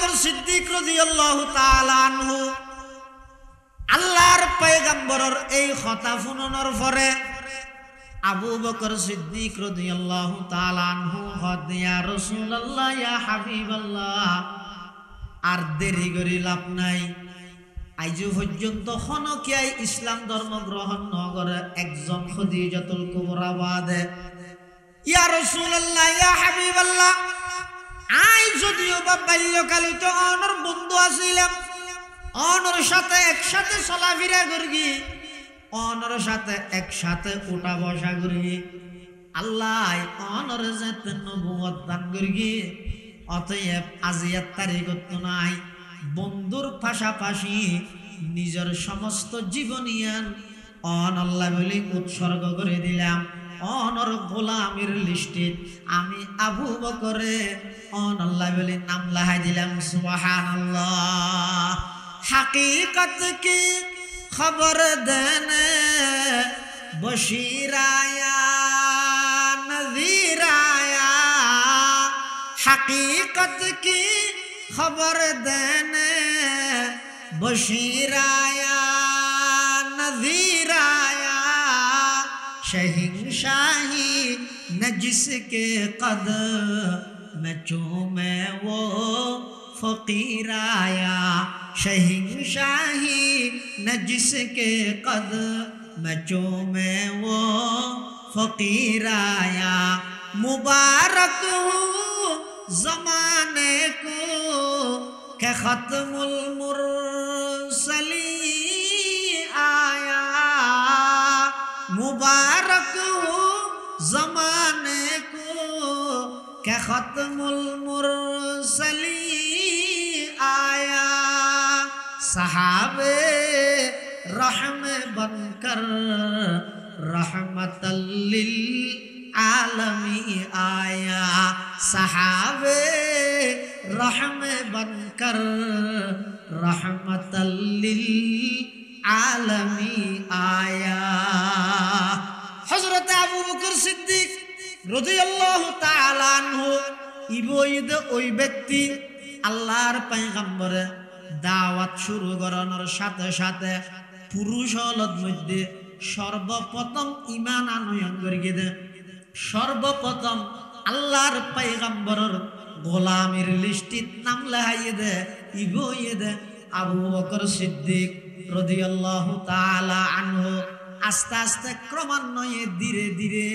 বকর সিদ্দিক রাদিয়াল্লাহু তাআলা আনহু আল্লাহর পয়গম্বরের এই কথা শুনানোর পরে আবু বকর সিদ্দিক রাদিয়াল্লাহু তাআলা আনহু হদ ইয়া রাসূলুল্লাহ ইয়া হাবিবাল্লাহ আর দেরি করি লাভ নাই আজ পর্যন্ত খনকিয়াই ইসলাম ধর্ম গ্রহণ নগরে একজন খাদিজাতুল কুবরা বাদে ইয়া রাসূলুল্লাহ ইয়া হাবিবাল্লাহ আই যদিও বা বাল্যকালিত অনর বন্ধু আছিলাম অনর সাথে একসাথে চলাফেরা করি অনর সাথে একসাথে উঠা বসা করি আল্লাহ অনর যাতে নবুয়ত দান করি অতএব আজিয়াত তারিখ নাই বন্ধুর পাশাপাশি নিজের সমস্ত জীবনিয়ান অন আল্লাহ বলে উৎসর্গ করে দিলাম অনর গোলামের লিস্টে আমি আবু বকরে অন আল্লাহ বলে নাম লাহাই দিলাম সুবহানাল্লাহ हकीकत की खबर देने बशीर आया नज़ीर आया हकीकत की खबर देने बशीर आया नज़ीर आया शहंशाही न जिसके कदम चूमे वो फकीर आया शहंशाही न जिसके कदम चूमे वो फकीर आया मुबारक हो ज़माने को के ख़त्मुल मुरसलीन आया मुबारक हो ज़माने को के ख़त्मुल मुरसलीन आया सहाबे रहम बनकर रहमतल लिल आलमी आया सहाबे रहम बनकर रहमतल लिल आलमी आया हजरत अबू बकर सिद्दीक রাদিয়াল্লাহু তাআলা আনহু ইবইদ ওই ব্যক্তি আল্লাহর পয়গম্বরে দাওয়াত শুরু করানোর সাথে সাথে পুরুষ হলদ মধ্যে সর্বপ্রথম ঈমান আনয়ন করিয়ে দে সর্বপ্রথম আল্লাহর পয়গম্বরের গোলামের লিস্টিত নাম লেখাইয়ে দে ইবইয়ে দে আবু বকর সিদ্দিক রাদিয়াল্লাহু তাআলা আনহু আস্তে আস্তে ক্রমান্বয়ে ধীরে ধীরে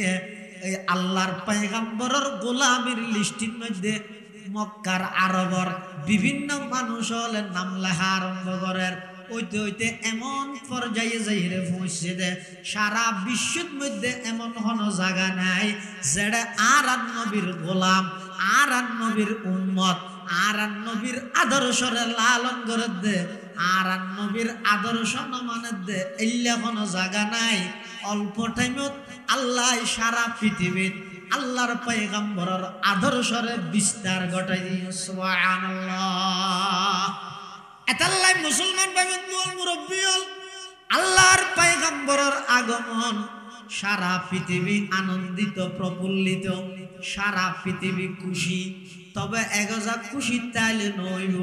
এই আল্লাহর পয়গম্বরের গোলামের লিস্টির মধ্যে মক্কার আরবর বিভিন্ন মানুষ হলে নাম লেখা আরম্ভ করেন ওইতে ওইতে এমন পর্যায়ে যাইরে পৌঁছে দে সারা বিশ্বের মধ্যে এমন কোনো জায়গা নাই যেটা আর নবীর গোলাম আর নবীর উম্মত আর নবীর আদর্শরে লালন করে দে আর নবীর আদর্শ মানে দে এল্লা কোনো জায়গা নাই অল্প টাইমত আল্লাহ সারা পৃথিবীর আল্লাহর পয়গম্বরের আদর্শরে বিস্তার ঘটাই দিয়ে সুবহানাল্লাহ এতাল্লাই মুসলমান ভাইবেন মুরব্বী হল আল্লাহর পয়গম্বরের আগমন সারা পৃথিবী আনন্দিত প্রফুল্লিত সারা পৃথিবী খুশি তবে এগজা খুশি তাইলে নইব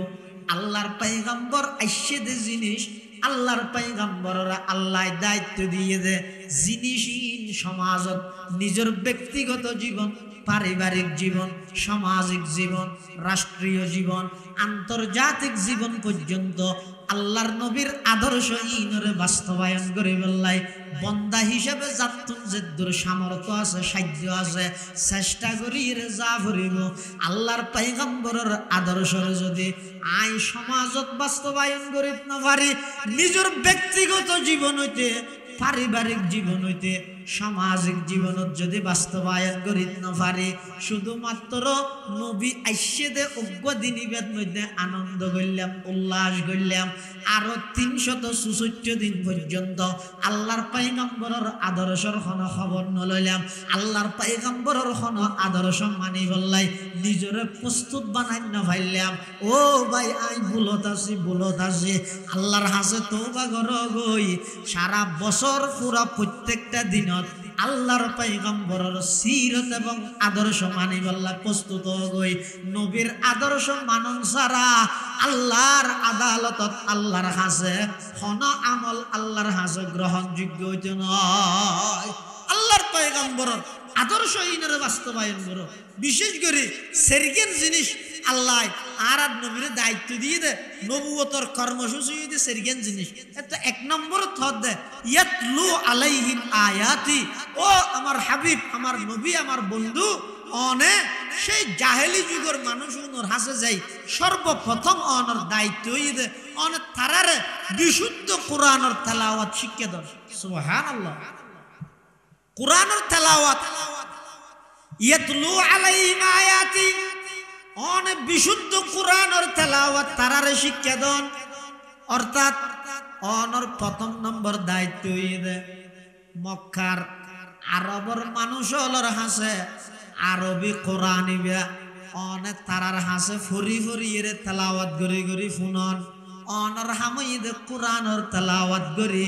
আল্লাহর পয়গম্বর আইসে দে জিনিস আল্লাহর পয়গম্বররা আল্লাহ দায়িত্ব দিয়ে দে জিনিসহীন সমাজত নিজের ব্যক্তিগত জীবন পারিবারিক জীবন সামাজিক জীবন রাষ্ট্রীয় জীবন আন্তর্জাতিক জীবন পর্যন্ত আল্লাহর নবীর আদর্শ ইনরে বাস্তবায়ন করে বললাই বন্দা হিসেবে যাতুন যেদুর সামর্থ্য আছে সাধ্য আছে চেষ্টা করি রে যা করিব আল্লাহর পয়গম্বরের আদর্শরে যদি আই সমাজত বাস্তবায়ন করিত না পারি নিজের ব্যক্তিগত জীবন হইতে পারিবারিক জীবন হইতে সামাজিক জীবনত যদি বাস্তবায়ন করিত না পারি শুধুমাত্র নবী আইসে দে অজ্ঞ দিনিবেদ মধ্যে আনন্দ করলাম উল্লাস করলাম আরো 364 দিন পর্যন্ত আল্লাহর পয়গম্বরের আদর্শের কোনো খবর নলইলাম আল্লাহর পয়গম্বরের কোনো আদর্শ মানি বললাই নিজরে প্রস্তুত বানাই না পাইলাম ও ভাই আই ভুলত আছি আল্লাহর হাতে তওবা করো গই সারা বছর পুরা প্রত্যেকটা দিনত আল্লাহর পয়গম্বরের সিরত এবং আদর্শ মানিবল্লা প্রস্তুত হই। নবীর আদর্শ মানন ছাড়া আল্লাহর আদালতত আল্লাহর হাসে হন আমল আল্লাহর হাসে গ্রহণযোগ্য হইতে নয়। আল্লাহর পয়গম্বরের আদর্শ ইনের বাস্তবায়ন করো। বিশেষ করে সেরকেন জিনিস আল্লাহ আর নবীর দায়িত্ব দিয়ে দে, নবুয়তর কর্মসূচি দিয়ে সেরকেন জিনিস এটা এক নম্বর থদ দে, ইয়াতলু আলাইহিম আয়াতি। ও আমার হাবিব, আমার নবী, আমার বন্ধু, অনে সেই জাহেলি যুগের মানুষ ওর হাসে যাই সর্বপ্রথম অনর দায়িত্ব দে, অনে তারারে বিশুদ্ধ কোরআনের তেলাওয়াত শিক্ষা দাও। সুবহানাল্লাহ। কোরআনের তেলাওয়াত, ইয়াতলু আলাইহিম আয়াতি, অনে বিশুদ্ধ কোরআনের তেলাওয়াত তারারে শিক্ষা দাও। অর্থাৎ অনর প্রথম নম্বর দায়িত্ব দে মক্কার আরবর মানুষ হলর হাসে আরবি কোরআন ইবা অনে তারার হাসে ফরি ফরি এর তেলাওয়াত গরি গরি ফুনন অনর হামইদে কোরআনের তেলাওয়াত গরি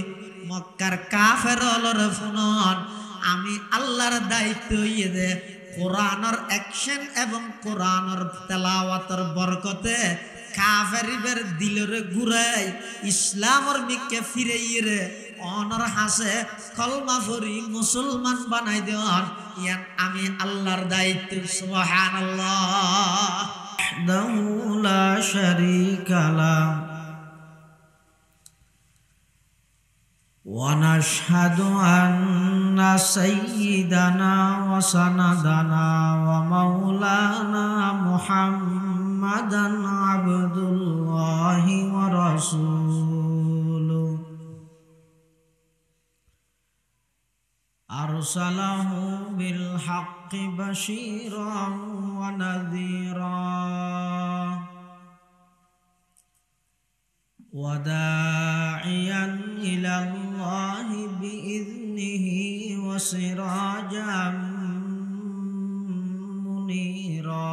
মক্কার কাফের হলর ফুনন। আমি আল্লাহর দায়িত্ব দে কোরআনের অ্যাকশন এবং কোরআনের তেলাওয়াতের বরকতে কাফেরিবের দিলরে ঘুরাই ইসলামর মিকে ফিরাইরে অনর হাসে কলমা ফরি মুসলমান বানাই দেওয়ান ইয়ান আমি আল্লাহর দায়িত্ব। সুবহানাল্লাহ। লা শারীকা লা ওয়া নাশহাদু আন্না সাইয়্যিদানা ওয়া সানাদানা ওয়া মাওলানা মুহাম্মাদান আবদুল্লাহি ওয়া রাসূলুহু আরসালাহু বিল হাক্কি বাশীরান ওয়া নাযীরা ওয়া দাঈয়ান ইলাল্লাহি বিইذনিহি ওয়া সিরাজাম মুনীরা।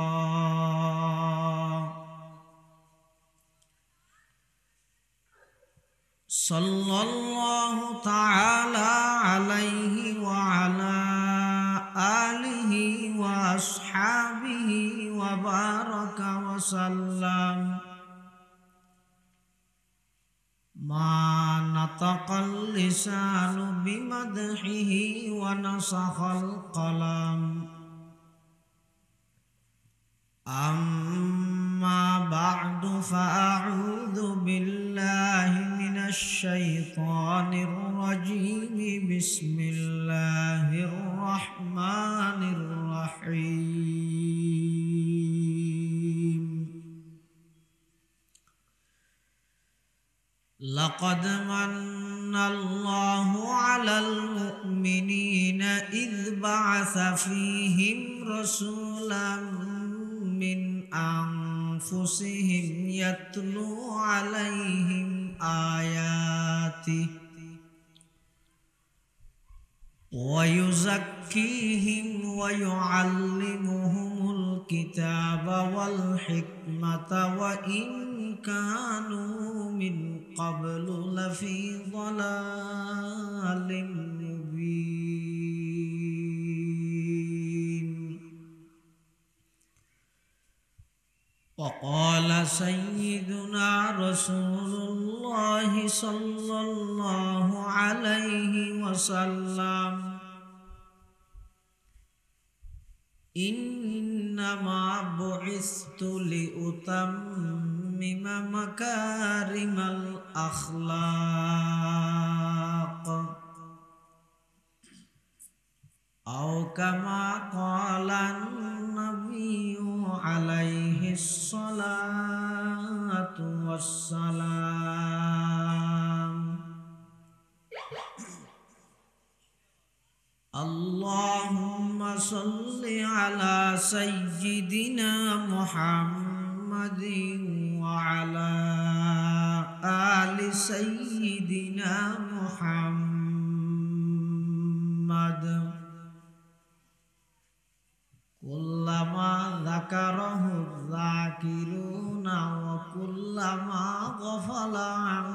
সাল্লাল্লাহু তাআলা আলাইহি ওয়া আলা আলিহি ওয়া আসহাবিহি ওয়া বারাকা ওয়া সাল্লাম। মা নাতাকাল লিসানু বিমাদহিহি ওয়া নাসাখাল কলাম। আম্মা বা'দু ফাআউযু বিল্লাহি মিনাশ শাইতানির রাজীম। বিসমিল্লাহির রাহমানির রাহিম। লাকাদ মান্নাল্লাহু আলাল মুমিনিনা ইয বা'আসা ফীহিম রাসূলাম মিন আনফুসিহিম ইয়াতলু আলাইহিম আয়াতিহি ওয়া ইউযাক্কিহিম ওয়া ইউআল্লিমুহুমুল কিতাবা ওয়াল হিকমাতা ওয়া ইন কানু মিন ক্বাবলু লাফী যালালিম মুবিন। وقال سيدنا رسول الله صلى الله عليه وسلم إنما بعثت لأتمم مكارم الأخلاق أو كما قال النبي عليه الصلاة والسلام. اللهم صل على سيدنا محمد وعلى آل سيدنا محمد كلما ذكره الذاكرون وكلما غفل عن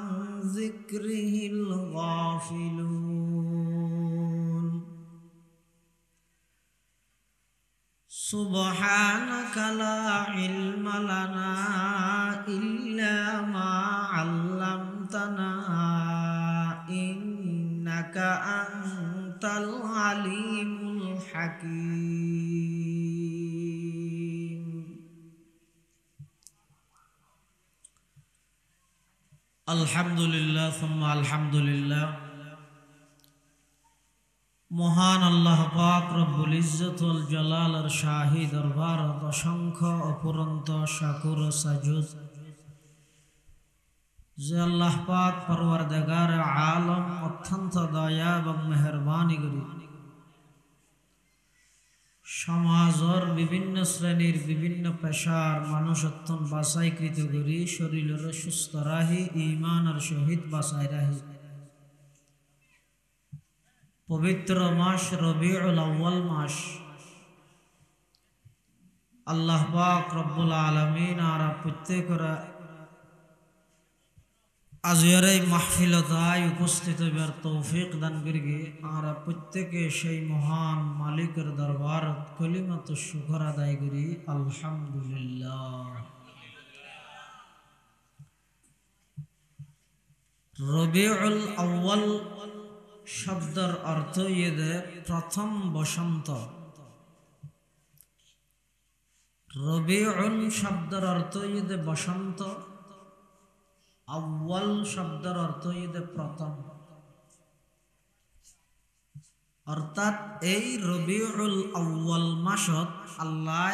ذكره الغافلون. সুবহানাকা লা ইলমা লানা ইল্লা মা আল্লামতানা ইন্নাকা আনতাল আলিমুল হাকীম। আলহামদুলিল্লাহ সুম্মা আলহামদুলিল্লাহ। মহান আল্লাহ পাক রব্বুল ইজ্জত ওয়াল জালালের শাহী দরবারত অসংখ্য অপুরন্ত শাকুর ও সাজুদ যে আল্লাহ পাক পরওয়ারদিগার আলম অত্যন্ত দয়া এবং মেহেরবানি করি সমাজের বিভিন্ন শ্রেণীর বিভিন্ন পেশার মানুষ অত্যন্ত বাছাইকৃত করি শরীরের সুস্থ রাহি ঈমানের সহিত বাছাই রাহি পবিত্র মাস রবিউল আউয়াল মাস আল্লাহ পাক রব্বুল আলামিন আর প্রত্যেকরা আজকের এই মাহফিলতায় উপস্থিত হবার তৌফিক দান করিগে আর প্রত্যেকে সেই মহান মালিকের দরবার কলিমাত শুকর আদায় করি আলহামদুলিল্লাহ। রবিউল আউয়াল শব্দের অর্থ ইয়ে প্রথম বসন্ত। রবিউল শব্দের অর্থ ইয়ে বসন্ত, আউয়াল শব্দের অর্থ ইয়ে প্রথম। অর্থাৎ এই রবিউল আউয়াল মাসত আল্লাহ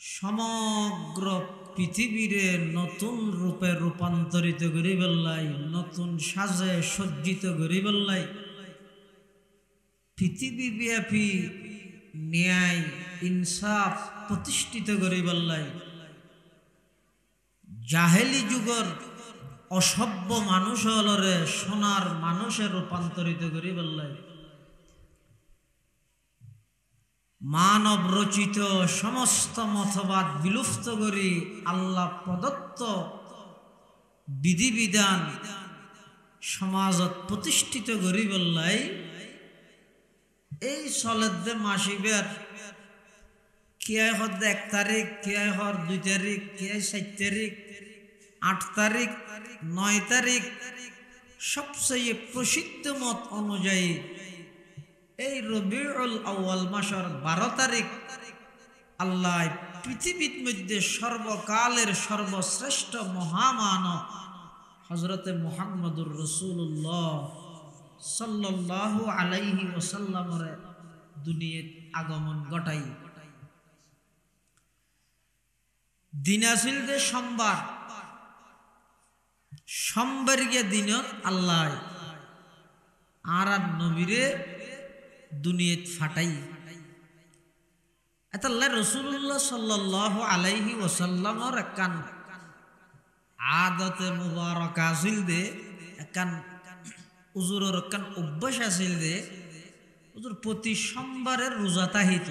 সমগ্র পৃথিবীরে নতুন রূপে রূপান্তরিত করি বললাই, নতুন সাজে সজ্জিত করি বললাই, পৃথিবীব্যাপী ন্যায় ইনসাফ প্রতিষ্ঠিত করি বললাই, জাহেলি যুগর অসভ্য মানুষ হলরে সোনার মানুষে রূপান্তরিত করি বললাই, মানব রচিত সমস্ত মতবাদ বিলুপ্ত করি আল্লাহ প্রদত্ত বিধিবিধান সমাজত প্রতিষ্ঠিত করি বললাই। এই চলেদে মাসিবের কিয়াই হর 1 তারিখ, কিয়াই হর 2 তারিখ, কিয়াই 4 তারিখ, 8 তারিখ, 9 তারিখ, সবচেয়ে প্রসিদ্ধ মত অনুযায়ী এই রবিউল আউয়াল মাসের 12 তারিখ আল্লাহ পৃথিবীর মধ্যে সর্বকালের সর্বশ্রেষ্ঠ মহামানব হযরতে মুহাম্মদুর রাসূলুল্লাহ সাল্লাল্লাহু আলাইহি ওয়াসাল্লামের দুনিয়াত আগমন ঘটাই। দিন আসিল যে সোমবার, সোমবার গিয়ে দিনত আল্লাহ আর নবীরে দুনিয়াত ফাটাই। আল্লাহ রাসূলুল্লাহ সাল্লাল্লাহু আলাইহি ওয়াসাল্লামের একখান আদতে মুবারক আছিল দে, একখান হুজুরের একখান অভ্যাস আছিল দে, হুজুর প্রতি সোমবারের রোজা তাহিত।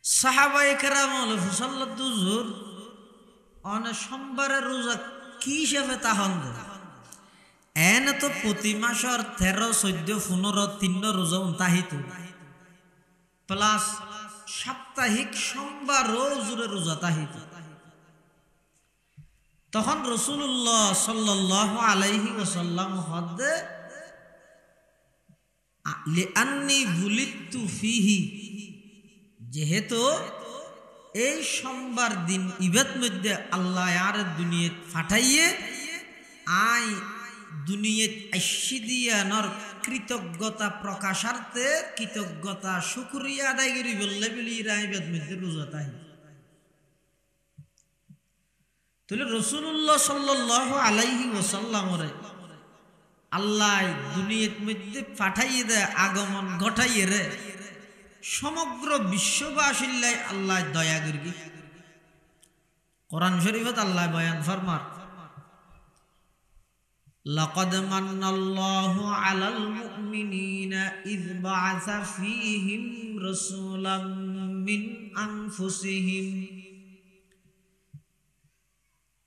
সাহাবায়ে কেরাম সাল্লাল্লাহু হুজুর অনে সোমবারের রোজা কি হিসাবে তাহন দে? এনে তো প্রতি মাসের 13, 14, 15, 3 রোজা তাহিত প্লাস সাপ্তাহিক সোমবার হুজুরের রোজা তাহিত। তখন রাসূলুল্লাহ সাল্লাল্লাহু আলাইহি ওয়াসাল্লাম হদে লিআন্নী বুলিতু ফিহি, যেহেতু এই সোমবার দিন ইবাদ মধ্যে আল্লাহ আর দুনিয়াত ফাটাইয়ে আই দুনিয়াত আইসি দিয়ানোর কৃতজ্ঞতা প্রকাশার্থে কৃতজ্ঞতা শুকরিয়া আদায় করি বললে বলি ইবাদ মধ্যে রোজা তাই। তাহলে রাসূলুল্লাহ সাল্লাল্লাহু আলাইহি ওয়াসাল্লামরে আল্লাহ দুনিয়ার মধ্যে পাঠাইয়ে দেয়, আগমন ঘটাইয়ে রে সমগ্র বিশ্ববাসীর আল্লাহ দয়া করি। কোরআন শরীফত আল্লাহ বয়ান ফরমার, লাকাদ মান্নাল্লাহু আলাল মুমিনিনা ইয বাআসা ফীহিম রাসূলাম মিন আনফুসিহিম।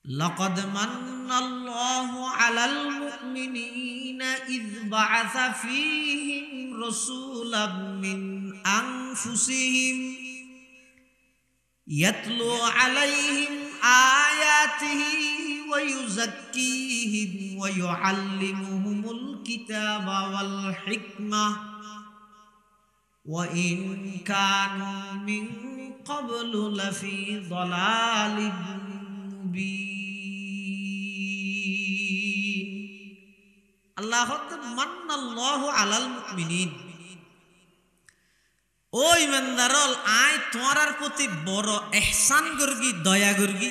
লাকাদ মান্নাল্লাহু আলাল মুমিনিনা ইয বাআসা ফীহিম রাসূলাম মিন আনফুসিহিম ইয়াতলু আলাইহিম আয়াতিহি ওয়া ইউযাক্কিহিম ওয়া ইউআল্লিমুহুমুল কিতাবা ওয়াল হিকমাহ ওয়া ইন কানু মিন ক্বাবলু লাফি যালালিন মুবিন। আল্লাহ মান্নাল্লাহু আলাল মুমিনিন, ও ইমানদারল আয় তোমার প্রতি বড় ইহসান করগি, দয়া করগি।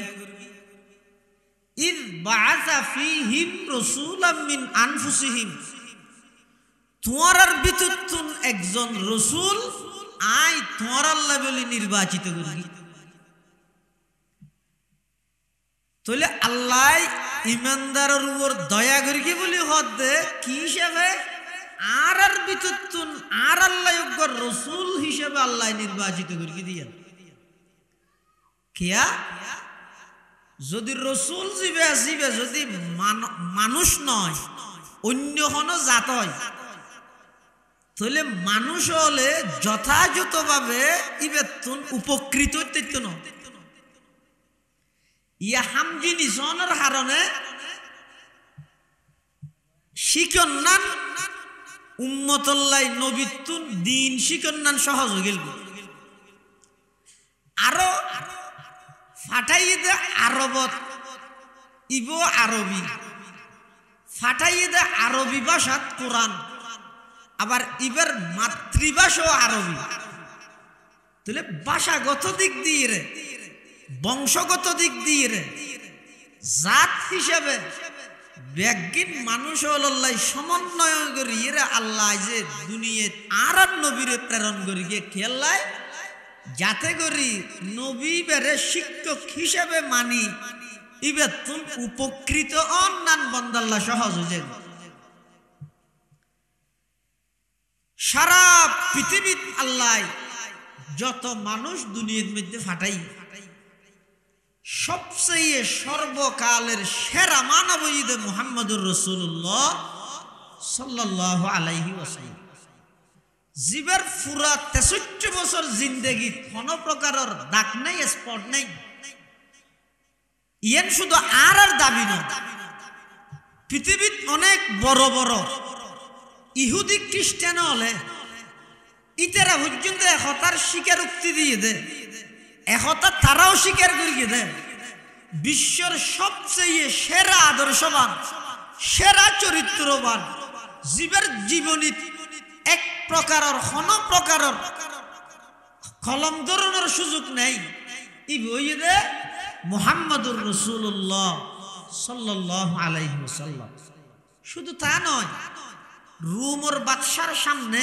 ইয বাআসা ফীহিম রাসূলাম মিন আনফুসিহিম, তোমার ভিতরতুন একজন রাসূল আয় তোমার আল্লাহ বলি নির্বাচিত করগি। তাহলে আল্লাহ ইমানদারের উপর দয়া করগি বলি হদে কি হিসাবে? আর ভিতরতুন আর আল্লাহ রসুল হিসেবে আল্লাহ নির্বাচিত করি দিয়া কিয়া যদি রসুল জীবে আসিবে, যদি মানুষ নয় অন্য কোনো জাত হয়, তাহলে মানুষ হলে যথাযথভাবে ইবেতুন উপকৃত হইতে ন ইয়া হামজি নিসনের হারণে শিকন্নান উম্মতল্লাই নবিতুন দিন শিকন্নান সহজ হয়ে গেল। আরো ফাটাইয়ে দে আরবত ইব আরবি, ফাটাইয়ে দে আরবি ভাষাত কোরআন, আবার ইবার মাতৃভাষাও আরবি। তাহলে ভাষাগত দিক দিয়ে রে, বংশগত দিক দিয়ে রে, জাত হিসাবে ব্যাগিন মানুষ হল্লাই সমন্বয় করি এরা আল্লাহ যে দুনিয়াত আর নবীরে প্রেরণ করি গিয়ে খেললাই যাতে করি নবী বেড়ে শিক্ষক হিসেবে মানি ইবে তুম উপকৃত অন্যান বন্দাল্লাহ সহজ হয়ে। সারা পৃথিবীর আল্লাহ যত মানুষ দুনিয়ার মধ্যে ফাটাই, সবচেয়ে সর্বকালের সেরা মানব মুহাম্মদুর রাসূলুল্লাহ সাল্লাল্লাহু আলাইহি ওয়াসাল্লাম। জীবের পুরা 63 বছর জিন্দেগি কোন প্রকারের দাগ নাই, স্পট নাই। ইয়েন শুধু আর দাবি নয়, পৃথিবীর অনেক বড় বড় ইহুদি খ্রিস্টান হলে ইতারা পর্যন্ত একতার স্বীকারোক্তি দিয়ে দেয়, একতা তারাও স্বীকার করিয়ে দেয় বিশ্বের সবচেয়ে সেরা আদর্শবান, সেরা চরিত্রবান জীবের জীবনী এক প্রকারের কোন প্রকারের কলম ধরনের সুযোগ নেই। ই বই দে মুহাম্মদুর রাসূলুল্লাহ সাল্লাল্লাহু আলাইহি ওয়াসাল্লাম। শুধু তা নয়, রোমের বাদশার সামনে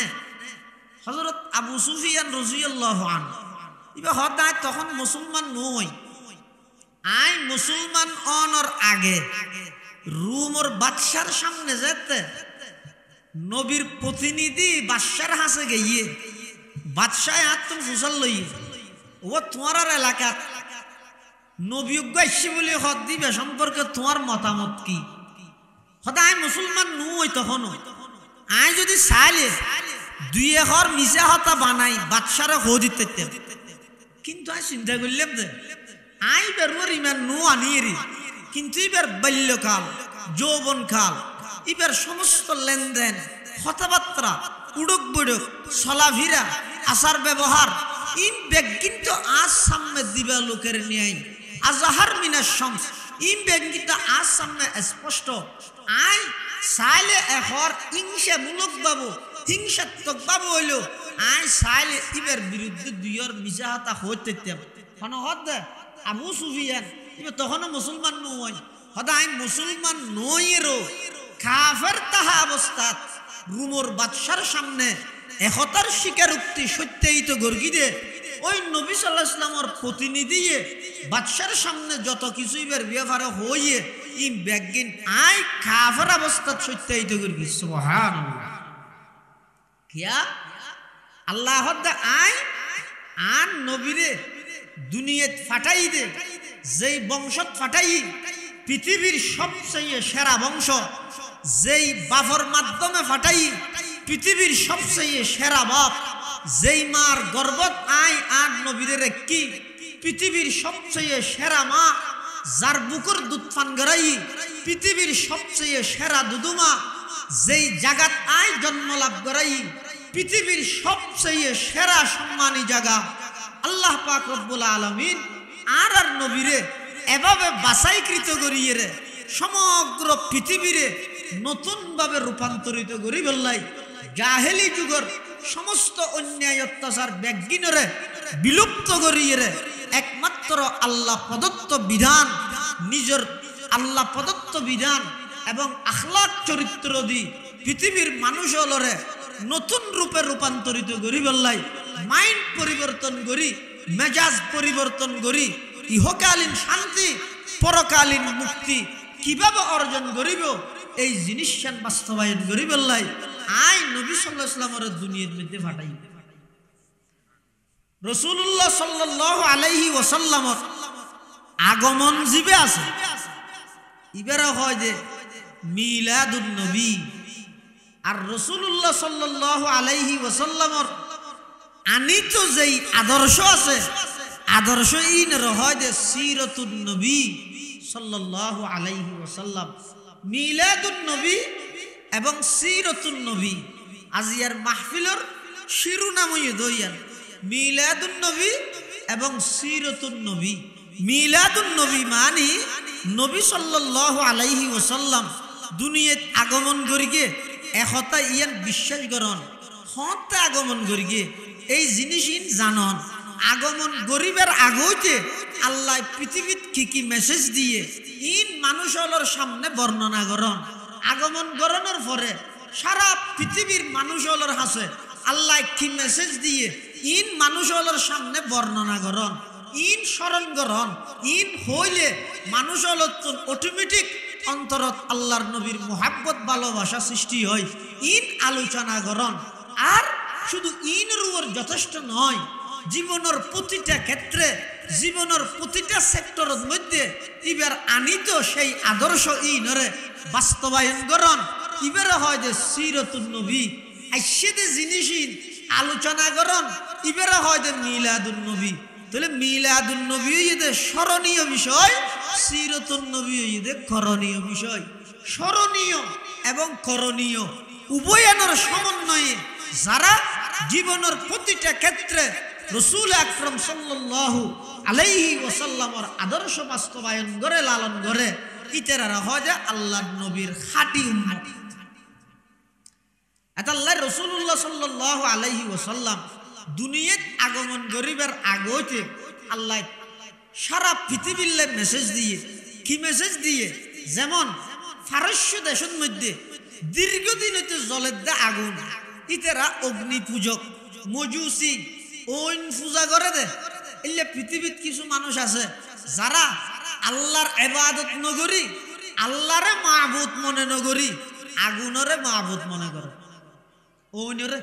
হযরত আবু সুফিয়ান রাদিয়াল্লাহু আনহু ইবা হদায় তখন মুসলমান নয়, আই মুসলমান অনর আগে রোমের বাদশার সামনে যেতে নবীর প্রতিনিধি বাদশার হাসে গিয়ে বাদশাহ হাতুন ফুসাল লই ও তোমার এলাকা নবী গাইছি বলে হদ দিবে সম্পর্কে তোমার মতামত কি? হদায় মুসলমান নয় তখন আই যদি চাইলে দুই একর মিশা হতা বানাই বাদশারে হো দিতে, কিন্তু আই চিন্তা করলাম যে আই বেরোর ইমান নো আনিয়ে, কিন্তু এবার বাল্যকাল যৌবন কাল এবার সমস্ত লেনদেন কথাবার্তা উড়ক বুড়ক চলাফিরা আচার ব্যবহার ইন ব্যাগ কিন্তু আজ সামনে দিবা লোকের ন্যায় আজাহার মিনার শমস ইন ব্যাগ কিন্তু আজ সামনে স্পষ্ট। আই চাইলে এখর হিংসামূলক বাবু হিংসাত্মক বাবু হইল আই চাইলে ইবের বিরুদ্ধে দুইয়ের মিশাহাতা হইতে আবু সুফিয়ান ইবে তখনও মুসলমান নয়, হদাই মুসলমান নয়েরও কাফের তাহা অবস্থাত রোমের বাদশার সামনে একতার স্বীকারোক্তি সত্যায়িত গর্গি দে ওই নবী সাল্লাল্লাহু আলাইহি ওয়াসাল্লামের প্রতিনিধি বাদশার সামনে যত কিছু ইবের ব্যবহার হইয়ে ই ব্যাগিন আই কাফের অবস্থাত সত্যায়িত গর্গি। সুবহানাল্লাহ, কিয়া আল্লাহ আই আন নবীরে দুনিয়াত ফাটাই দে, যেই বংশত ফাটাই পৃথিবীর সবচেয়ে সেরা বংশ, যেই বাপর মাধ্যমে ফাটাই পৃথিবীর সবচেয়ে সেরা বাপ, যেই মার গর্ভত আই আর নবীরে রেখি পৃথিবীর সবচেয়ে সেরা মা, যার বুকুর দুধ পান গড়াই পৃথিবীর সবচেয়ে সেরা দুদুমা, যেই জাগাত আই জন্ম লাভ করাই পৃথিবীর সবচেয়ে সেরা সম্মানী জায়গা, আল্লাহ পাক রব্বুল আলামিন আর নবীরে এভাবে বাছাইকৃত করিয়ে রে সমগ্র পৃথিবীরে নতুন ভাবে রূপান্তরিত করি বললাই জাহেলি যুগের সমস্ত অন্যায় অত্যাচার ব্যাগিনরে বিলুপ্ত করিয়ে রে একমাত্র আল্লাহ প্রদত্ত বিধান, নিজের আল্লাহ প্রদত্ত বিধান এবং আখলাক চরিত্র দি পৃথিবীর মানুষ হলরে নতুন রূপে রূপান্তরিত করি বললাই মাইন্ড পরিবর্তন করি, মেজাজ পরিবর্তন করি, ইহকালীন শান্তি পরকালীন মুক্তি কিভাবে অর্জন করিব এই জিনিসটান বাস্তবায়ন করি বললাই আই নবী সাল্লাল্লাহু আলাইহি ওয়াসাল্লামের দুনিয়ার মধ্যে পাঠাই। রাসূলুল্লাহ সাল্লাল্লাহু আলাইহি ওয়াসাল্লামের আগমন জিবে আছে, ইবারে হয় যে মিলাদুন নবী। আর রাসূলুল্লাহ সাল্লাল্লাহু আলাইহি ওয়াসাল্লামের আনিত যেই আদর্শ আছে, আদর্শ ইনর হয় যে সিরাতুন নবী সাল্লাল্লাহু আলাইহি ওয়াসাল্লাম। মিলাদুন নবী এবং সিরাতুন নবী আজিয়ার মাহফিলের শিরোনামই দইয়ান মিলাদুন নবী এবং সিরাতুন নবী। মিলাদুন নবী মানে নবী সাল্লাল্লাহু আলাইহি ওয়াসাল্লাম দুনিয়াত আগমন করিগে একতা ইয়ান বিশ্বাস করন, হতে আগমন করিগে এই জিনিস ইন জানন। আগমন গরিবের আগতে আল্লাহ পৃথিবীত কি কি মেসেজ দিয়ে ইন মানুষ হলোর সামনে বর্ণনা করন। আগমন গরণের পরে সারা পৃথিবীর মানুষ হলোর হাসে আল্লাহ কি মেসেজ দিয়ে ইন মানুষ হলোর সামনে বর্ণনা করন, ইন স্মরণ করন। ইন হইলে মানুষ হলো অটোমেটিক অন্তরত আল্লাহর নবীর মোহাব্বত ভালোবাসা সৃষ্টি হয়, ইন আলোচনা করন। আর শুধু ইন রুয়ার যথেষ্ট নয়, জীবনের প্রতিটা ক্ষেত্রে জীবনের প্রতিটা সেক্টরের মধ্যে ইবার আনিত সেই আদর্শ ইনরে বাস্তবায়ন করন। ইবারে হয় যে সিরাতুন নবী আইসেদে জিনিস আলোচনা করন, ইবারে হয় যে মিলাদুন নবী। তাহলে মিলাদুন নবী ইদে স্মরণীয় বিষয়, সিরাতুন নবী ইদে করণীয় বিষয়। স্মরণীয় এবং করণীয় উভয়ের সমন্বয়ে যারা জীবনের প্রতিটা ক্ষেত্রে রাসূল আকরাম সাল্লাল্লাহু আলাইহি ওয়াসাল্লামের আদর্শ বাস্তবায়ন করে লালন করে ইতারা হয় যে আল্লাহর নবীর খাঁটি উম্মত। আল্লাহ রাসূলুল্লাহ সাল্লাল্লাহু আলাইহি ওয়াসাল্লাম দুনিয়াত আগমন গরিবের আগতে আল্লাহ সারা পৃথিবীর মেসেজ দিয়ে কি মেসেজ দিয়ে, যেমন ফারস্য দেশের মধ্যে দীর্ঘদিন হইতে জলের দে আগুন, ইতারা অগ্নি পূজক মজুসি ওইন পূজা করে দে। এলে পৃথিবীত কিছু মানুষ আছে যারা আল্লাহর ইবাদত নগরী, আল্লাহরে মাহবুদ মনে নগরী, আগুনরে মাহবুদ মনে করে। ওইনরে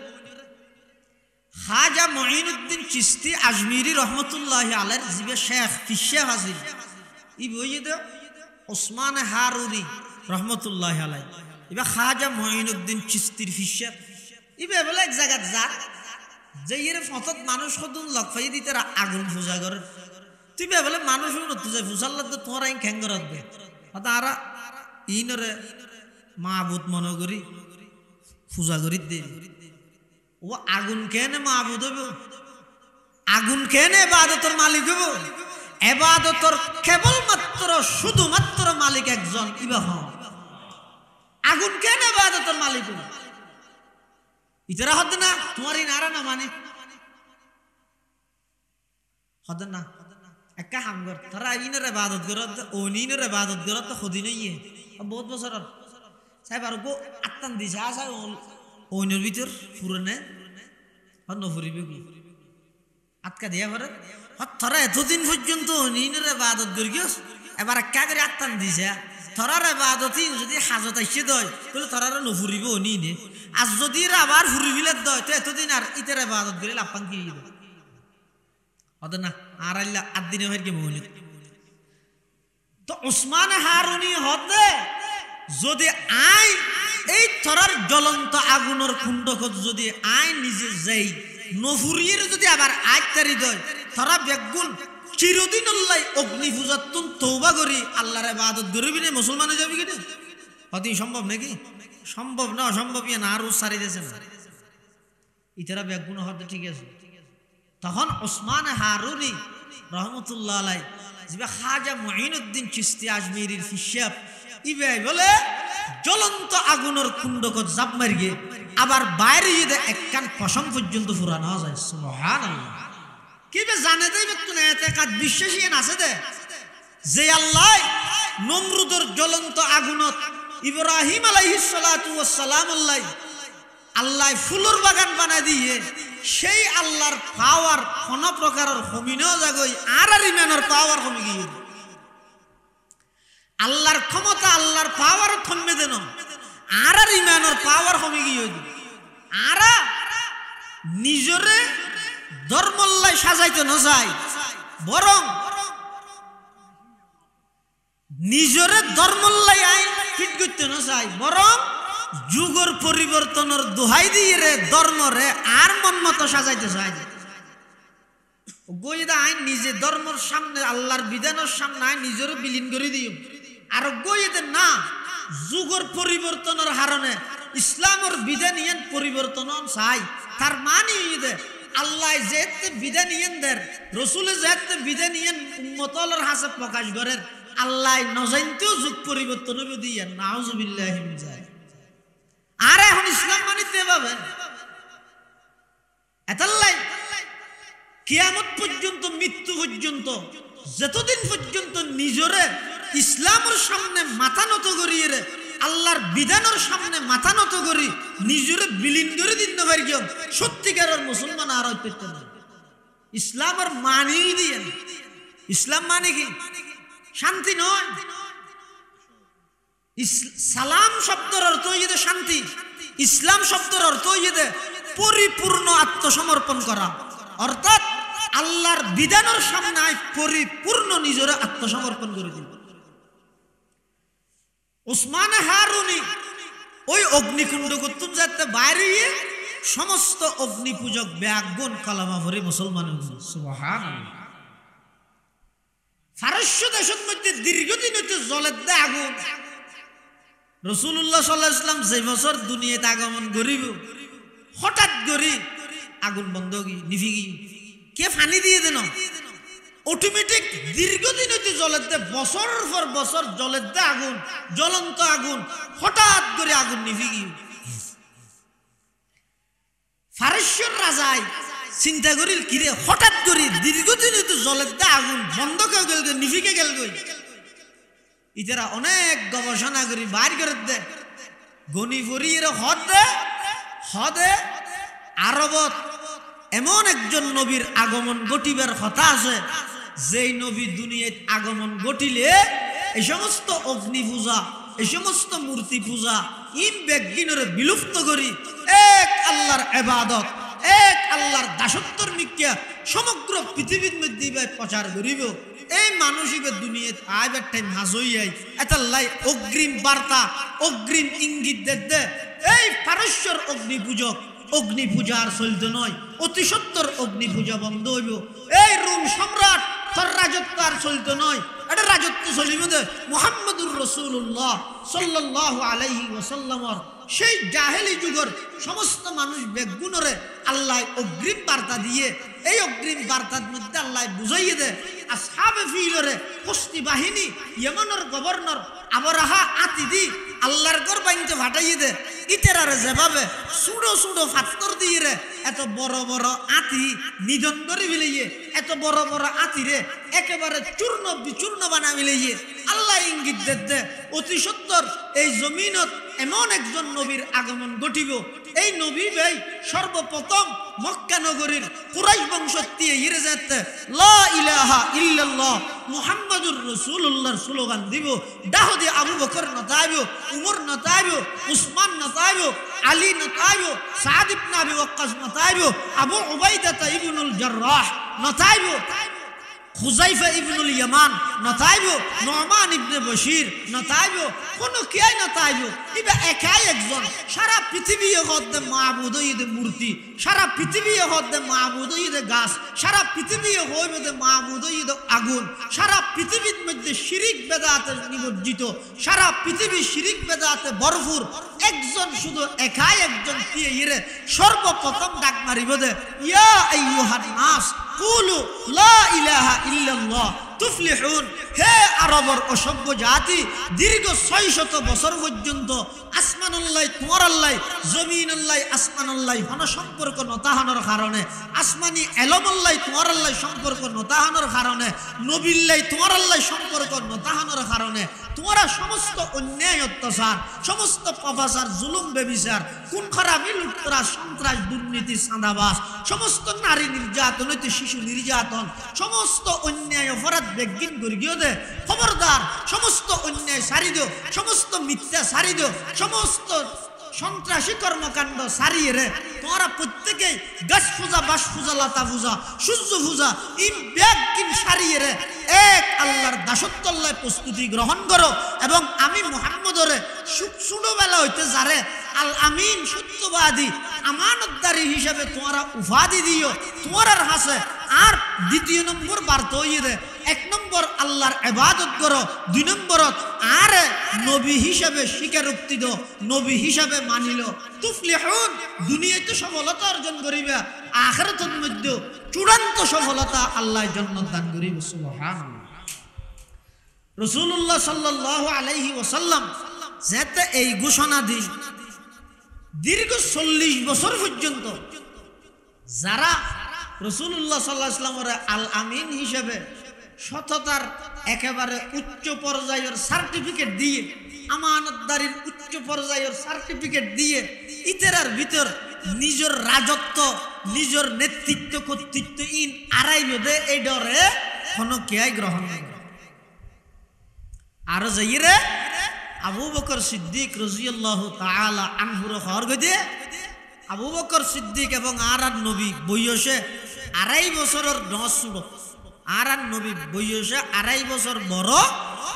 খাজা মঈনুদ্দিন চিশতি আজমিরি রহমতুল্লাহি আলাইহির জিবে শেখ ফিশে হাজির ই বইয়ে দে ওসমান হারুনি রহমতুল্লাহি আলাইহি ইবা খাজা মঈনুদ্দিন চিশতির ফিশে ইবে বলে এক জায়গা যা যে এর ফতত মানুষ কদুন লক পাই দিতে আগুন পূজা করে। তুই বলে মানুষ তুই পূজার তো তোমার আইন খ্যাং করত বে তারা ইনরে মাহবুদ মনে করি পূজা করি দে। ও আগুন কেনে মাহবুদ হইব, আগুন কেনে ইবাদতের মালিক হইব? ইবাদতের কেবলমাত্র শুধুমাত্র মালিক একজন, ইবা হন। আগুন কেনে ইবাদতের মালিক হইব? ইতারা হদ না তোমার ই নারা না মানে হদ না একা হামগর তারা ইনের ইবাদত করত ও নিনের ইবাদত করত খুদি নইয়ে বহুত বছর সাহেব আর গো আত্তান দিছে আসা ওইনের ভিতর পুরনে হন ফুরিবে কি আটকা দিয়া করে তারা এতদিন পর্যন্ত নিনের ইবাদত করিস এবার একা করে আত্তান দিছে থরার ইবাদতই যদি হাজত আইছে দয় তাহলে থরার নফুরিব নিনে। আর যদি আবার ফুরিবিলে দয় তো এতদিন আর ইতের ইবাদত করে লাপান কি হদ না আর আল্লাহ আদিনে হয়ে কে মৌলিক তো ওসমান হারুনি হদে যদি আই এই থরার জ্বলন্ত আগুনের কুণ্ডকত যদি আই নিজে যাই নফুরিয়ের যদি আবার আইতারি দয় তারা বেগুন চিরদিন আল্লাহ অগ্নি পূজাতুন তওবা করি আল্লাহর ইবাদত করবি না মুসলমান হয়ে যাবি কিনা অতি সম্ভব নাকি সম্ভব না অসম্ভব না আর সারি দিয়েছে না ইতারা বেগুন হতে ঠিক আছে তখন ওসমান হারুনি রহমতুল্লাহ আলাইহি যে খাজা মুঈনুদ্দিন চিশতি আজমিরির ফিশাব ইবে বলে জ্বলন্ত আগুনের কুণ্ডকত জাপ মারিয়ে আবার বাইরে যদি একখান পশম পর্যন্ত ফুরানো যায় সুবহানাল্লাহ কিবে জানে দেই ব্যক্তি না এতে কাদ বিশ্বাসী আছে দে যে আল্লাহ নমরুদের জ্বলন্ত আগুনত ইব্রাহিম আলাইহিস সালাতু ওয়াস সালাম আল্লাহ ফুলের বাগান বানাই দিয়ে সেই আল্লাহর পাওয়ার কোন প্রকারের কমিনো যাগই আর ইমানের পাওয়ার কমে গিয়ে আল্লাহর ক্ষমতা আল্লাহর পাওয়ার কমে দেন আর ইমানের পাওয়ার কমে গিয়ে আর নিজরে ধর্মল্লাই সাজাইতে না যায় বরং নিজরে ধর্মল্লাই আইন ফিট করতে না যায় বরং যুগর পরিবর্তনের দোহাই দিয়ে রে ধর্ম রে আর মন মতো সাজাইতে চায় গইদা আইন নিজে ধর্মের সামনে আল্লাহর বিধানের সামনে আইন নিজের বিলীন করে দিও আর গইদে না যুগর পরিবর্তনের হারণে ইসলামের বিধান ইয়েন পরিবর্তন চাই তার মানে ইদে আল্লাহ যেতে বিধান ইয়েন দের রসুলে যেতে বিধান ইয়েন উম্মতলের হাসে প্রকাশ করেন আল্লাহ নজাইনতেও যুগ পরিবর্তন দিয়ে নাউজুবিল্লাহি মিন যালিক আর এখন ইসলাম মানিতে পাবেন এতাল্লাই কিয়ামত পর্যন্ত মৃত্যু পর্যন্ত যতদিন পর্যন্ত নিজরে ইসলামের সামনে মাথা নত করিয়ে রে আল্লাহর বিধানের সামনে মাথা নত করি নিজরে বিলীন করে দিন না পারি কেউ সত্যিকারের মুসলমান আর হইতে না ইসলামের মানেই দিয়ে ইসলাম মানে কি শান্তি নয় সালাম শব্দের অর্থ হইতে শান্তি ইসলাম শব্দের অর্থ হইতে পরিপূর্ণ আত্মসমর্পণ করা অর্থাৎ আল্লাহর বিধানের সামনে পরিপূর্ণ নিজের আত্মসমর্পণ করে দিল ওসমান হারুনি ওই অগ্নিকুণ্ড করতুম যাতে বাইরে সমস্ত অগ্নি পূজক ব্যাগুন কালামা ভরে মুসলমান সুবহানাল্লাহ ফারস্য দেশের মধ্যে দীর্ঘদিন হইতে জলের দে আগুন রাসূলুল্লাহ সাল্লাল্লাহু আলাইহি ওয়াসাল্লাম যে বছর দুনিয়াতে আগমন করিব হঠাৎ করে আগুন বন্ধ হয়ে নিভে গিয়ে কে পানি দিয়ে দেন অটোমেটিক দীর্ঘদিন হইতে জলের দে বছরের পর বছর জলের দে আগুন জ্বলন্ত আগুন হঠাৎ করে আগুন নিভে গিয়ে ফারস্যর রাজায় চিন্তা করিল কিরে হঠাৎ করে দীর্ঘদিন হইতে জলের দে আগুন বন্ধ করে গেল নিভিকে গেল গই ইতারা অনেক গবেষণা করি বাইর করে দে গনি ফরিয়ে হদে আরবত এমন একজন নবীর আগমন ঘটিবার কথা আছে যেই নবী দুনিয়ায় আগমন ঘটিলে এই সমস্ত অগ্নি পূজা এই সমস্ত মূর্তি পূজা ইম বেগিনরে বিলুপ্ত করি এক আল্লাহর ইবাদত এক আল্লাহর দাসত্বর মিক্কা সমগ্র পৃথিবীর মধ্যে প্রচার করিব এই মানসিকের দুনিয়াত আইবার টাইম হাজই আই এতাল্লাই অগ্রিম বার্তা অগ্রিম ইঙ্গিত দে এই পারস্যর অগ্নি পূজক অগ্নি পূজা আর চলতে নয় অতি সত্তর অগ্নি পূজা বন্ধ হইব এই রোম সম্রাট তার রাজত্ব আর চলতে নয় এটা রাজত্ব চলিব দে মুহাম্মদুর রাসূলুল্লাহ সাল্লাল্লাহু আলাইহি ওয়াসাল্লামর সেই জাহেলি যুগের সমস্ত মানুষ বেগুনরে আল্লাহ অগ্রিম বার্তা দিয়ে এই অগ্রিম বার্তার মধ্যে আল্লাহ বুঝাইয়ে দে আসহাবে ফিলরে কুস্তি বাহিনী ইয়েমেনের গভর্নর আবরাহা আতিদি আল্লাহর ঘর বাইনতে ফাটাইয়ে দে ইতেরারে যেভাবে সুড়ো সুড়ো ফাত্তর দিয়ে রে এত বড় বড় আতি নিধন করে ফেলিয়ে এত বড় বড় আতি রে একেবারে চূর্ণ বিচূর্ণ বানা ফেলিয়ে আল্লাহ ইঙ্গিত দে অতি সত্তর এই জমিনত এমন একজন নবীর আগমন ঘটিব এই নবী ভাই সর্বপ্রথম মক্কা নগরীর কুরাইশ বংশত্তি হিরে যেতে লা ইলাহা ইল্লাল্লাহ মুহাম্মাদুর রাসূলুল্লাহর স্লোগান দিব দাউদে আবু বকর নতাইব উমর নতাইব উসমান নতাইব আলী নতাইব সাদ ইবনে আবি ওয়াক্কাস নতাইব আবু উবাইদা ইবনুল জাররাহ নতাইব হুযাইফা ইবনুল ইয়ামান নতাইব, নুমান ইবনে বশির নতাইব, কোন কিয়াই নতাইব। ইবা একাই একজন সারা পৃথিবী হদ্দে মাবুদ ইদে মূর্তি, সারা পৃথিবী হদ্দে মাবুদ ইদে গাছ, সারা পৃথিবী হইবে মাবুদ ইদে আগুন, সারা পৃথিবীর মধ্যে শিরিক বেদাতে নিমজ্জিত, সারা পৃথিবী শিরিক বেদাতে ভরপুর একজন, শুধু একাই একজন কি ইরে সর্বপ্রথম ডাক মারিব দে, ইয়া আইয়ুহান নাস কুলু লা ইলাহা ইল্লাল্লাহ তুফলিহুন। হে আরবের অসভ্য জাতি, দীর্ঘ 600 বছর পর্যন্ত আসমানুল্লাহ তোমার আল্লাহ, জমিনুল্লাহ আসমানুল্লাহ হন সম্পর্ক নতাহানোর কারণে, আসমানি এলমুল্লাহ তোমার আল্লাহ সম্পর্ক নতাহানোর কারণে, নবিল্লাহ তোমার আল্লাহ সম্পর্ক নতাহানোর কারণে তোমরা সমস্ত অন্যায় অত্যাচার, সমস্ত পাপাচার, জুলুম বেবিচার, কোন খারাপি, লুটতরা, সন্ত্রাস, দুর্নীতি, চাঁদাবাজ, সমস্ত নারী নির্যাতন হইতে শিশু নির্যাতন, সমস্ত অন্যায় অপরাধ বেগিন গর্গীয় দে। খবরদার, সমস্ত অন্যায় সারি দিও, সমস্ত মিথ্যা সারি দিও, সমস্ত সন্ত্রাসী কর্মকাণ্ড সারিয়ে রে তোমরা প্রত্যেকেই গাছ পূজা, বাস পূজা, লতা পূজা, সূর্য পূজা ইন ব্যাগিন সারিয়ে রে এক আল্লাহর দাসত্বল্লায় প্রস্তুতি গ্রহণ করো। এবং আমি মুহাম্মদরে ছোটবেলা হইতে যারে আল আমিন, সত্যবাদী, আমানতদারি হিসাবে তোমরা উপাধি দিও তোমার হাসে। আর দ্বিতীয় নম্বর বার্তা হইয়ে দে, 1 নম্বর আল্লাহর ইবাদত করো, 2 নম্বরত আর নবী হিসাবে স্বীকারোক্তি দাও, নবী হিসাবে মানিল। তুফলিহুন, দুনিয়াতে সফলতা অর্জন করিবে, আখিরাতের মধ্যে চূড়ান্ত সফলতা আল্লাহ জান্নাত দান করিবে। সুবহানাল্লাহ। রাসূলুল্লাহ সাল্লাল্লাহু আলাইহি ওয়াসাল্লাম যেতে এই ঘোষণা দিন, দীর্ঘ 40 বছর পর্যন্ত যারা রাসূলুল্লাহ সাল্লাল্লাহু আলাইহি ওয়াসাল্লামের আল আমিন হিসেবে সততার একেবারে উচ্চ পর্যায়ের সার্টিফিকেট দিয়ে, আমানতদারির উচ্চ পর্যায়ের সার্টিফিকেট দিয়ে ইতেরার ভিতর নিজের রাজত্ব, নিজের নেতৃত্ব, কর্তৃত্ব ইন আড়াই বেদে এই ডরে কোনো কেয়াই গ্রহণ নাই। আর যাইরে আবু বকর সিদ্দিক রাদিয়াল্লাহু তাআলা আনহুর খবর গদে, আবু বকর সিদ্দিক এবং আর নবী বয়সে 2.5 বছরের নসুল, আর নবী বয়সে 2.5 বছর বড়,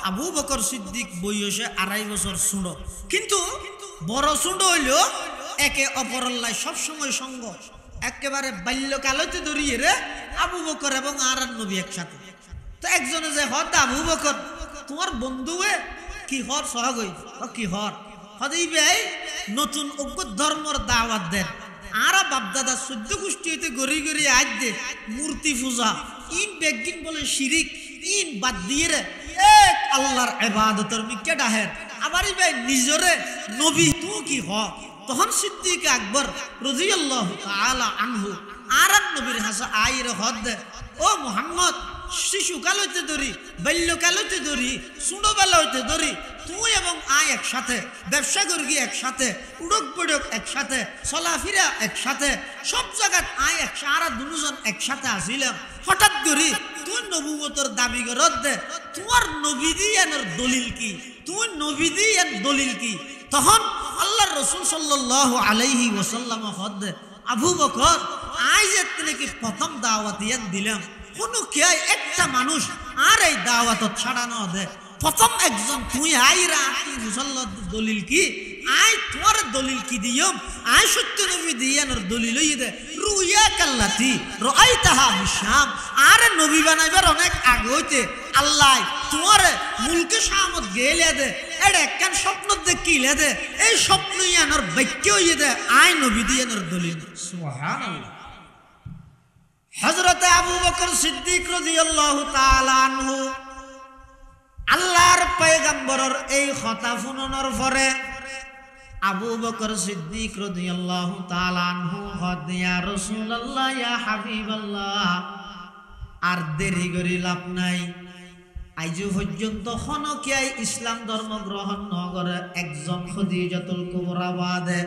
আবু বকর সিদ্দিক বয়সে 2.5 বছর ছোট। কিন্তু বড় ছোট হইলেও একে অপরের লাই সবসময় সঙ্গ, একেবারে বাল্যকালতে ধরিয়ে রে আবু বকর এবং আর নবী একসাথে। তো একজনে যে হত আবু বকর তোমার বন্ধু কি হর সহগই কি হর হদেই ভাই নতুন অজ্ঞ ধর্মর দাওয়াত দেন, আর বাপদাদা 14 গোষ্ঠী হইতে গড়ি গড়ি আজ দে মূর্তি পূজা ইন বেগিন বলে শিরিক ইন বাদ দিয়ে রে এক আল্লাহর ইবাদতের মিকে ডাহের। আবার ভাই নিজরে নবী তু কি হ। তখন সিদ্দিক আকবর রাদিয়াল্লাহু তাআলা আনহু আর নবীর হাসা আইরে হদ দে, ও মুহাম্মদ, শিশুকাল হইতে ধরি, বাল্যকাল হইতে ধরি, ছোটবেলা হইতে ধরি তুই এবং আয় একসাথে, ব্যবসা করি একসাথে, উড়ক বড়ক একসাথে, চলাফিরা একসাথে, সব জায়গায় আয় একসাথে, আর দুজন একসাথে আসিলাম। হঠাৎ করি তুই নবুয়তের দাবি করত দে, তোমার নবী দিয়ানের দলিল কি, তুই নবী দিয়ান দলিল কি? তখন আল্লাহর রাসূল সাল্লাল্লাহু আলাইহি ওয়াসাল্লাম হদ দে, আবু বকর আয় যে নাকি প্রথম দাওয়াত দিলাম, কোনো কে একটা মানুষ আর এই দাওয়াত ছাড়ানো দে, প্রথম একজন তুই আইরা মুসল্লার দলিল কি, আয় তোমার দলিল কি দিও, আয় সত্য নবী দিয়ানোর দলিল দে রুইয়া কাল্লাতি রাআইতাহা বিশাম। আর নবী বানাইবার অনেক আগে হইতে আল্লাহ তোমার মুলকে শামত গেলে দে, এটা একখান স্বপ্ন দেখিলে দে, এই স্বপ্ন ইয়ানোর বাক্য হইয়ে দে আয় নবী দিয়ানোর দলিল। সুবহানাল্লাহ। হযরত আবু বকর সিদ্দিক রাদিয়াল্লাহু তাআলা আনহু আল্লাহর পয়গম্বরের এই কথা শুনানোর পরে আবু বকর সিদ্দিক রাদিয়াল্লাহু তাআলা আনহু হদ ইয়া রাসূলুল্লাহ ইয়া হাবিবাল্লাহ, আর দেরি করি লাভ নাই, আজ পর্যন্ত হনকিয়াই ইসলাম ধর্ম গ্রহণ ন করে একজন খাদিজাতুল কুবরা বাদে।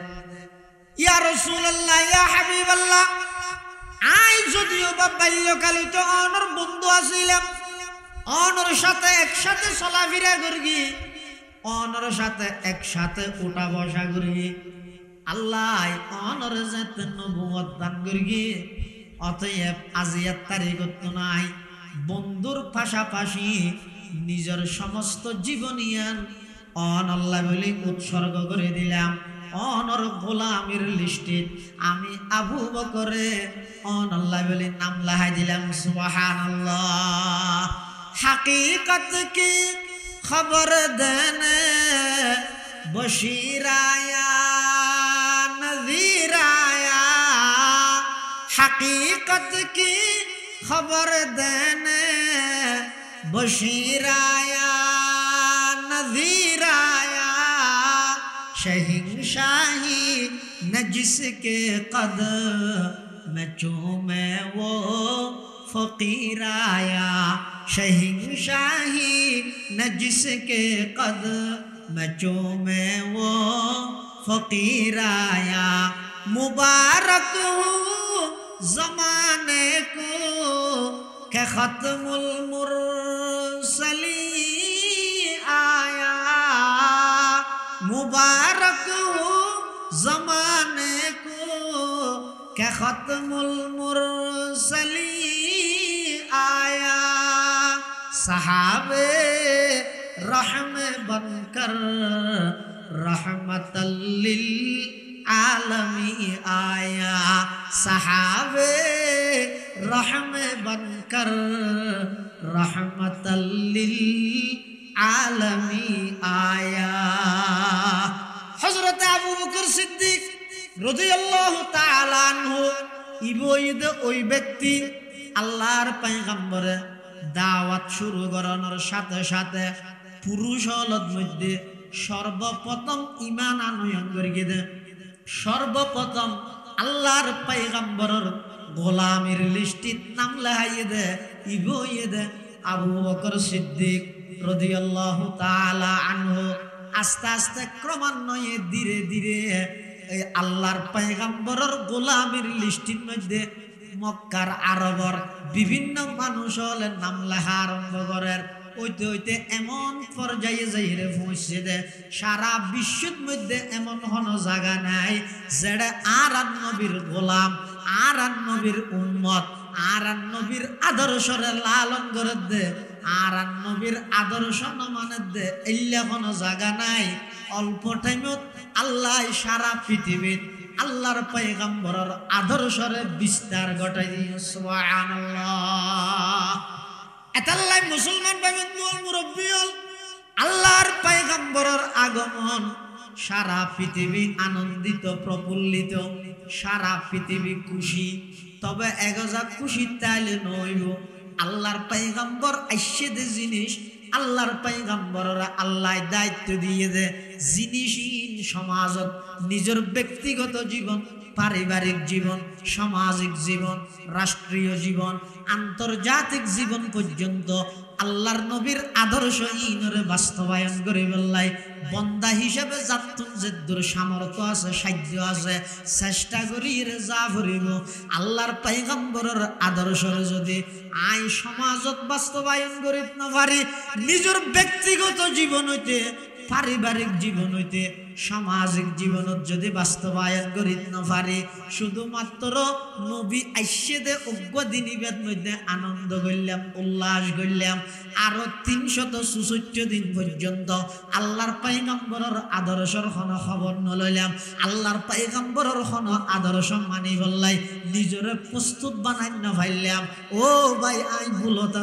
ইয়া রাসূলুল্লাহ ইয়া হাবিবাল্লাহ, আই যদিও বা বাল্যকালিত অনর বন্ধু আছিলাম, অনর সাথে একসাথে চলাফেরা করি, অনর সাথে একসাথে উঠা বসা করি, আল্লাহ অনর যাতে নবুয়ত দান করি, অতএব আজিয়াত তারিখ নাই, বন্ধুর পাশাপাশি নিজের সমস্ত জীবনিয়ান অন আল্লাহ বলে উৎসর্গ করে দিলাম। অনর গোলামের লিস্টে আমি আবু বকরে অন আল্লাহ বলে নাম লাগাই দিলাম। সুবহানাল্লাহ। हकीकत की खबर देने बशीर आया नज़ीर आया, हकीकत की खबर देने बशीर आया नज़ीर आया, शहंशाही न जिसके कदम चूमे वो फकीर आया, शहंशाही न जिसके कदम चूमे वो फकीर आया, मुबारक हो ज़माने को के ख़त्मुल मुरसलीन आया, मुबारक हो ज़माने को के ख़त्मुल मुरसलीन आया, सहाबे रहम बनकर रहमतल लिल आलमी आया, सहाबे रहम बनकर रहमतल लिल आलमी आया। हज़रत अबू बकर सिद्दीक রাদিয়াল্লাহু তাআলা আনহু ইবঈদ ওই ব্যক্তি আল্লাহর পয়গম্বরে দাওয়াত শুরু করানোর সাথে সাথে পুরুষ হলদ মধ্যে সর্বপ্রথম ঈমান আনয়ন করিয়ে দেন। সর্বপ্রথম আল্লাহর পয়গম্বরের গোলামের লিস্টিত নাম লাগাইয়ে দে ইবঈদ আবু বকর সিদ্দিক রাদিয়াল্লাহু তাআলা আনহু। আস্তে আস্তে ক্রমান্বয়ে ধীরে ধীরে এই আল্লাহর পয়গম্বরের গোলামের লিস্টির মধ্যে মক্কার আরবর বিভিন্ন মানুষ হলে নাম লেখা আরম্ভ করেন। ওইতে ওইতে এমন পর্যায়ে যাইরে পৌঁছে দে সারা বিশ্বের মধ্যে এমন কোনো জায়গা নাই যেটা আর নবীর গোলাম আর নবীর উম্মত আর নবীর আদর্শরে লালন করে দে আর নবীর আদর্শ মানে দে এল্লা কোনো জায়গা নাই। অল্প টাইমত আল্লাহ সারা পৃথিবীর আল্লাহর পয়গম্বরের আদর্শরে বিস্তার ঘটাই দিয়ে। সুবহানাল্লাহ। এতাল্লাই মুসলমান ভাইবেন মুরব্বী হল আল্লাহর পয়গম্বরের আগমন সারা পৃথিবী আনন্দিত প্রফুল্লিত, সারা পৃথিবী খুশি। তবে এগজা খুশি তাইলে নইব আল্লাহর পয়গম্বর আইসে দে জিনিস আল্লাহর পয়গম্বররা আল্লাহ দায়িত্ব দিয়ে দে জিনিসহীন সমাজত নিজের ব্যক্তিগত জীবন, পারিবারিক জীবন, সামাজিক জীবন, রাষ্ট্রীয় জীবন, আন্তর্জাতিক জীবন পর্যন্ত আল্লাহর নবীর আদর্শ ইনরে বাস্তবায়ন করে বললাই বন্দা হিসেবে যাতুন যেদুর সামর্থ্য আছে সাধ্য আছে চেষ্টা করি যা করিব আল্লাহর পয়গম্বরের আদর্শরে যদি আই সমাজত বাস্তবায়ন করিতে না পারি, নিজের ব্যক্তিগত জীবন হইতে পারিবারিক জীবন হইতে সামাজিক জীবনত যদি বাস্তবায়ন করিতে না পারি, শুধুমাত্র নবী আইসে দে অজ্ঞ দিনিবেদ মধ্যে আনন্দ করলাম উল্লাস করলাম আরো 364 দিন পর্যন্ত আল্লাহর পয়গম্বরের আদর্শর কোনো খবর নলইলাম, আল্লাহর পয়গম্বরের কোনো আদর্শ মানি বললাই নিজরে প্রস্তুত বানাই না পাইলাম। ও ভাই আই ভুলত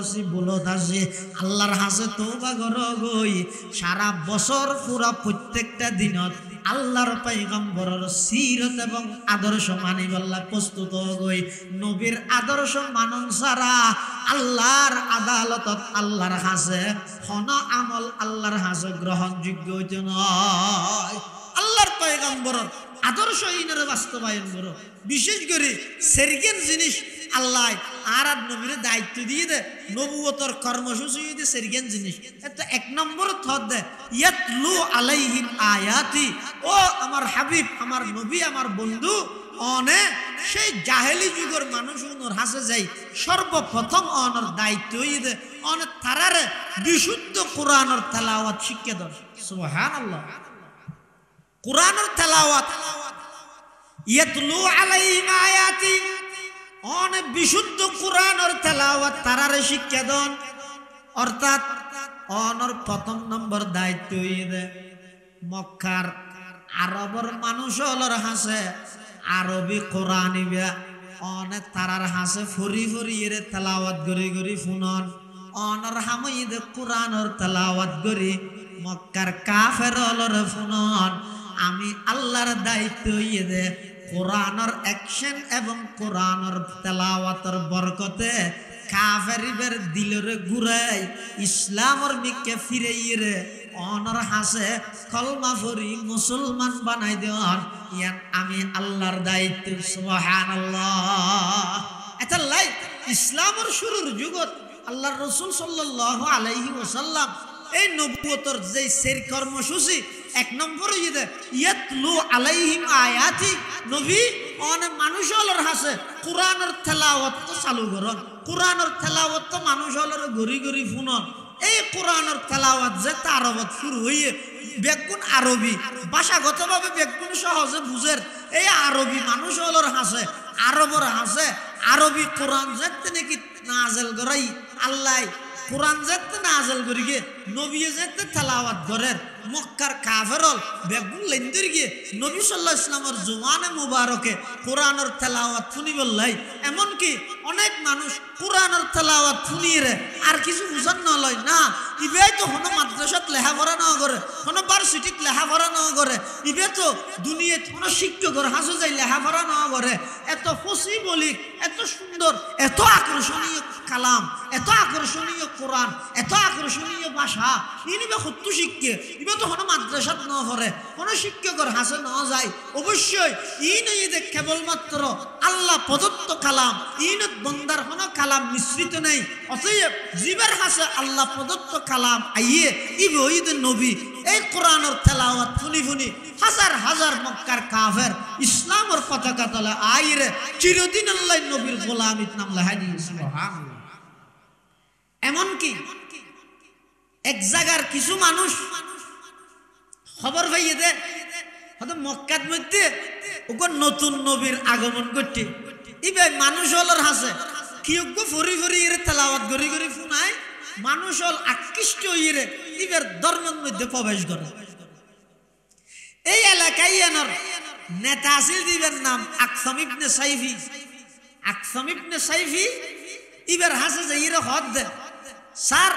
আছি আল্লাহর হাসে তওবা কর গই। সারা বছর পুরা প্রত্যেকটা দিনত আল্লাহর পয়গম্বরের সিরত এবং আদর্শ মানি বললা প্রস্তুত গই। নবীর আদর্শ মানন ছাড়া আল্লাহর আদালতত আল্লাহর হাসে কোন আমল আল্লাহর হাসে গ্রহণযোগ্য হইতে নয়। আল্লাহর পয়গম্বরের আদর্শ ইনের বাস্তবায়ন করো। বিশেষ করে সেরকেন জিনিস আল্লাহ আর নবীর দায়িত্ব দিয়ে দে নবুয়তর কর্মসূচি দিয়ে সেরকেন জিনিস এটা 1 নম্বর থদ দে ইয়াতলু আলাইহিম আয়াতি। ও আমার হাবিব আমার নবী আমার বন্ধু অনে সেই জাহেলি যুগের মানুষ ওর হাসে যাই সর্বপ্রথম অনর দায়িত্ব দে অনে তারারে বিশুদ্ধ কোরআনের তেলাওয়াত শিক্ষা দাও। সুবহানাল্লাহ। কোরআনের তেলাওয়াত ইয়াতলু আলাইহিম আয়াতি অনেক বিশুদ্ধ কোরআনের তেলাওয়াত তারারে শিক্ষা দেন অর্থাৎ অনর প্রথম নম্বর দায়িত্ব ইয়ে মক্কার আরবর মানুষ হলর হাসে আরবি কোরআন ইবা অনেক তারার হাসে ফরি ফরি এর তেলাওয়াত গরি গরি ফুনন অনর হামইদ কোরআনের তেলাওয়াত গরি মক্কার কাফের হলর ফুনন আমি আল্লাহর দায়িত্ব ইয়ে দে কোরআনের অ্যাকশন এবং কোরআনের তেলাওয়াতের বরকতে কাফেরিবের দিলরে ঘুরাই ইসলামর মিকে ফিরাইরে অনর হাসে কলমা ফরি মুসলমান বানাই দেওয়ার ইয়ান আমি আল্লাহর দায়িত্ব সুবহানাল্লাহ এটা লাই ইসলামের শুরুর যুগত আল্লাহর রাসূল সাল্লাল্লাহু আলাইহি ওয়াসাল্লাম এই নবুয়তর যে সের কর্মসূচি এক নম্বর ইয়াতলু আলাইহিম আয়াতি নবী অনেক মানুষ হলর হাসে কোরআনের তেলাওয়াত তো চালু করন কোরআনের তেলাওয়াত তো মানুষ হলর ঘুরি ঘুরি ফুনন এই কোরআনের তেলাওয়াত যে আরবত শুরু হইয়ে বেগুন আরবি ভাষাগতভাবে বেগুন সহজে বুঝের এই আরবি মানুষ হলর হাসে আরবর হাসে আরবি কোরআন যেতে নাকি নাজেল করাই আল্লাহ কোরআন যেতে নাজেল করি গিয়ে নবী যেতে তেলাওয়াত করেন মক্কার কাফেরল বেগুন লেন্দির গিয়ে নবী সাল্লাল্লাহু আলাইহি ওয়াসাল্লামের জুমানে মুবারকে কোরআনের তেলাওয়াত শুনি বললাই এমন কি অনেক মানুষ কোরআনের তেলাওয়াত শুনিয়ে আর কিছু বুঝান না লয় না ইবে তো কোনো মাদ্রাসাত লেখাপড়া না করে কোনো ভার্সিটিত লেখাপড়া না করে ইবে তো দুনিয়াত কোনো শিক্ষকের হাসু যাই লেখাপড়া না করে এত ফসি বলি এত সুন্দর এত আকর্ষণীয় কালাম এত আকর্ষণীয় কোরআন এত আকর্ষণীয় ভাষা ইনিবে কত শিক্ষে ইবে তো কোনো মাদ্রাসাত না করে কোনো শিক্ষকের হাসে না যায় অবশ্যই ইনে কেবলমাত্র আল্লাহ প্রদত্ত কালাম ইনত বন্দার কোনো কালাম মিশ্রিত নেই অতএব জীবের হাসে আল্লাহ প্রদত্ত কালাম আইয়ে ইবে ঈদ নবী এই কোরআনের তেলাওয়াত ফুনি ফুনি হাজার হাজার মক্কার কাফের ইসলামের পতাকা তলে আইরে চিরদিন আল্লাহ নবীর গোলামিত নাম লেহাই দিয়ে সুবহানাল্লাহ এমন কি এক জায়গার কিছু মানুষ খবর পাইয়ে দে হয়তো মক্কার মধ্যে ওকে নতুন নবীর আগমন করতে ইবে মানুষ হলর হাসে কিয়োগ্য ফরি ফরি এর তেলাওয়াত গরি গরি ফুনায় মানুষ হল আকৃষ্ট হইরে ইবের ধর্মের মধ্যে প্রবেশ করে এই এলাকায় এনার নেতা আছিল দিবের নাম আকসাম ইবনে সাইফি আকসাম ইবনে সাইফি ইবের হাসে যে ইরে হদ দে স্যার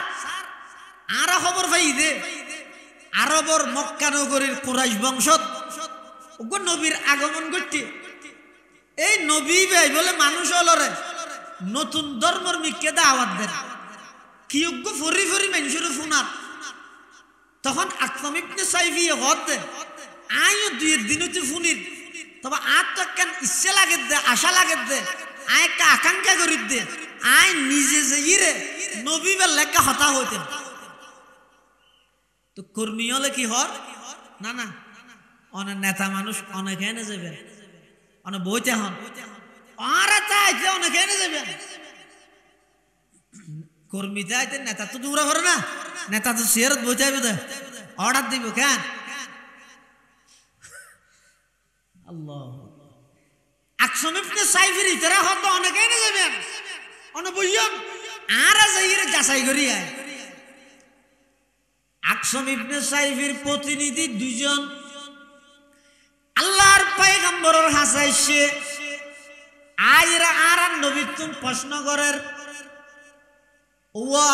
আরা খবর পাই দে আরবর মক্কা নগরীর কুরাইশ বংশত ওগো নবীর আগমন করতে এই নবী ভাই বলে মানুষ হলরে নতুন ধর্মের মিকে দাওয়াত দেন কি ওগো ফরি ফরি মানুষের ফুনার তখন আকসাম ইবনে সাইফি হদ দে আইও দুই দিনতে ফুনির তবে আর তো কেন ইচ্ছে লাগে দে আশা লাগে দে আয় একটা আকাঙ্ক্ষা করি দে আয় নিজে যে ইরে নবী বা লেখা হতা হইতেন তো কর্মী হলে কি হর না না অনেক নেতা মানুষ অনেক এনে যাবেন অনেক বইতে হন আর চাইতে অনেক এনে যাবেন কর্মীতে আইতে নেতা তো দূরা করে না নেতা তো শেয়ারত বইতে হবে অর্ডার দিব কেন আল্লাহ আকসাম ইবনে সাইফির ইতরা হত অনেক এনে যাবেন অনেক বইয়ন আর যাইরে যাচাই করি আয় আকসাম ইবনে সাইফির প্রতিনিধি দুইজন আল্লাহর পয়গম্বরের হাসাইছে আইরা আর নবী তুম প্রশ্ন করের ওয়া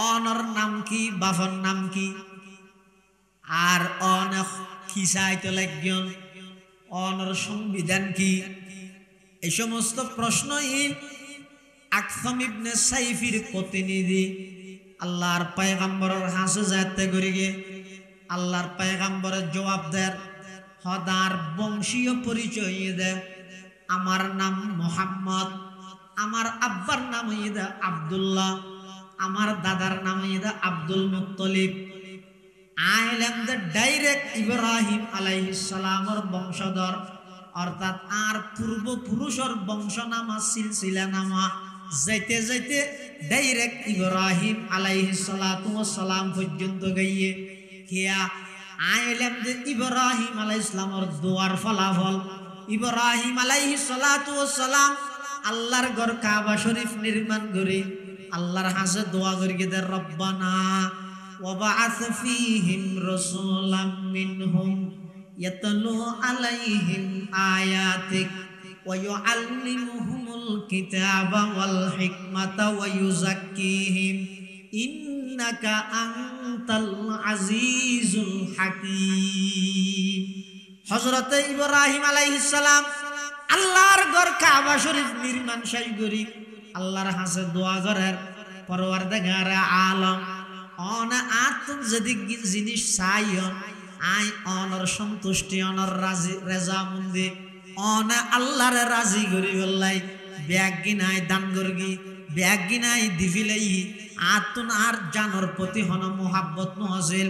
অনর নাম কি বাফর নাম কি আর অনেক কি চাইতে লাগজন অনর সংবিধান কি এই সমস্ত প্রশ্ন আকসাম ইবনে সাইফির প্রতিনিধি আল্লাহর পয়গম্বরের হাসে যাতে করি গে আল্লাহর পয়গম্বরের জবাব দেয় হদার বংশীয় পরিচয় দে আমার নাম মোহাম্মদ আমার আব্বার নাম ইদা আব্দুল্লাহ আমার দাদার নাম ইদা আব্দুল মুত্তলিব আইলাম দে ডাইরেক্ট ইব্রাহিম আলাইহিস সালামের বংশধর অর্থাৎ আর পূর্বপুরুষের বংশনামা সিলসিলা নামা যাইতে যাইতে ডাইরেক্ট ইব্রাহিম আলাইহিস সালাতু ওয়াস সালাম পর্যন্ত গিয়ে কিয়া আইলাম যে ইব্রাহিম আলাইহিস সালামের দোয়ার ফলাফল ইব্রাহিম আলাইহিস সালাতু ওয়াস সালাম আল্লাহর ঘর কাবা শরীফ নির্মাণ করি আল্লাহর হাসে দোয়া করি গে রব্বানা ওয়া বা'আথ ফীহিম রাসূলাম মিনহুম ইয়াতলু আলাইহিম আয়াতিক ওয়া ইউআল্লিমুহুমুল কিতাবা ওয়াল হিকমাতা ওয়া ইউযাক্কিহিম ইন্নাকা আনতাল আজিজুল হাকীম। হযরত ইব্রাহিম আলাইহিস সালাম আল্লাহর ঘর কাবা শরীফ নির্মাণ শেষ করি আল্লাহর হাসে দোয়া করার পরওয়ারদিগার আলম অন আতুন যদি জিনিস চাইন আই অনর সন্তুষ্টি অনর রাজি রেজামন্দি অন আল্লাহর রাজি করি বললাই ব্যাগ গিনাই দান করগি ব্যাগ গিনাই দিবিলাই আতুন আর জানর প্রতি হন মোহাব্বত নহছিল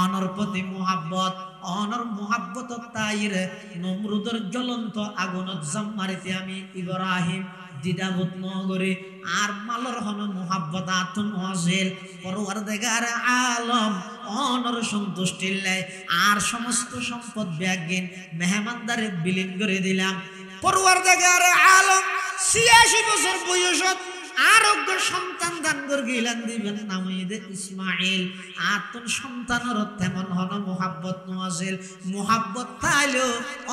অনর প্রতি মোহাব্বত অনর মোহাব্বত তাইরে নমরুদের জ্বলন্ত আগুনত জাম মারিতে আমি ইব্রাহিম দ্বিধাবোধ নগরে আর মালর হন মোহাব্বত আতুন নহছিল পরওয়ারদিগার আলম অনর সন্তুষ্টির লাই আর সমস্ত সম্পদ ব্যাগিন মেহমানদারে বিলীন করে দিলাম। পরওয়ারদিগার আলম ৮৬ বছর বয়সত আরোগ্য সন্তান দান করগিলান দিবেন নাম ইসমাইল আতুন সন্তানের তেমন হন মোহাব্বত নছিল মোহাব্বত তাইলেও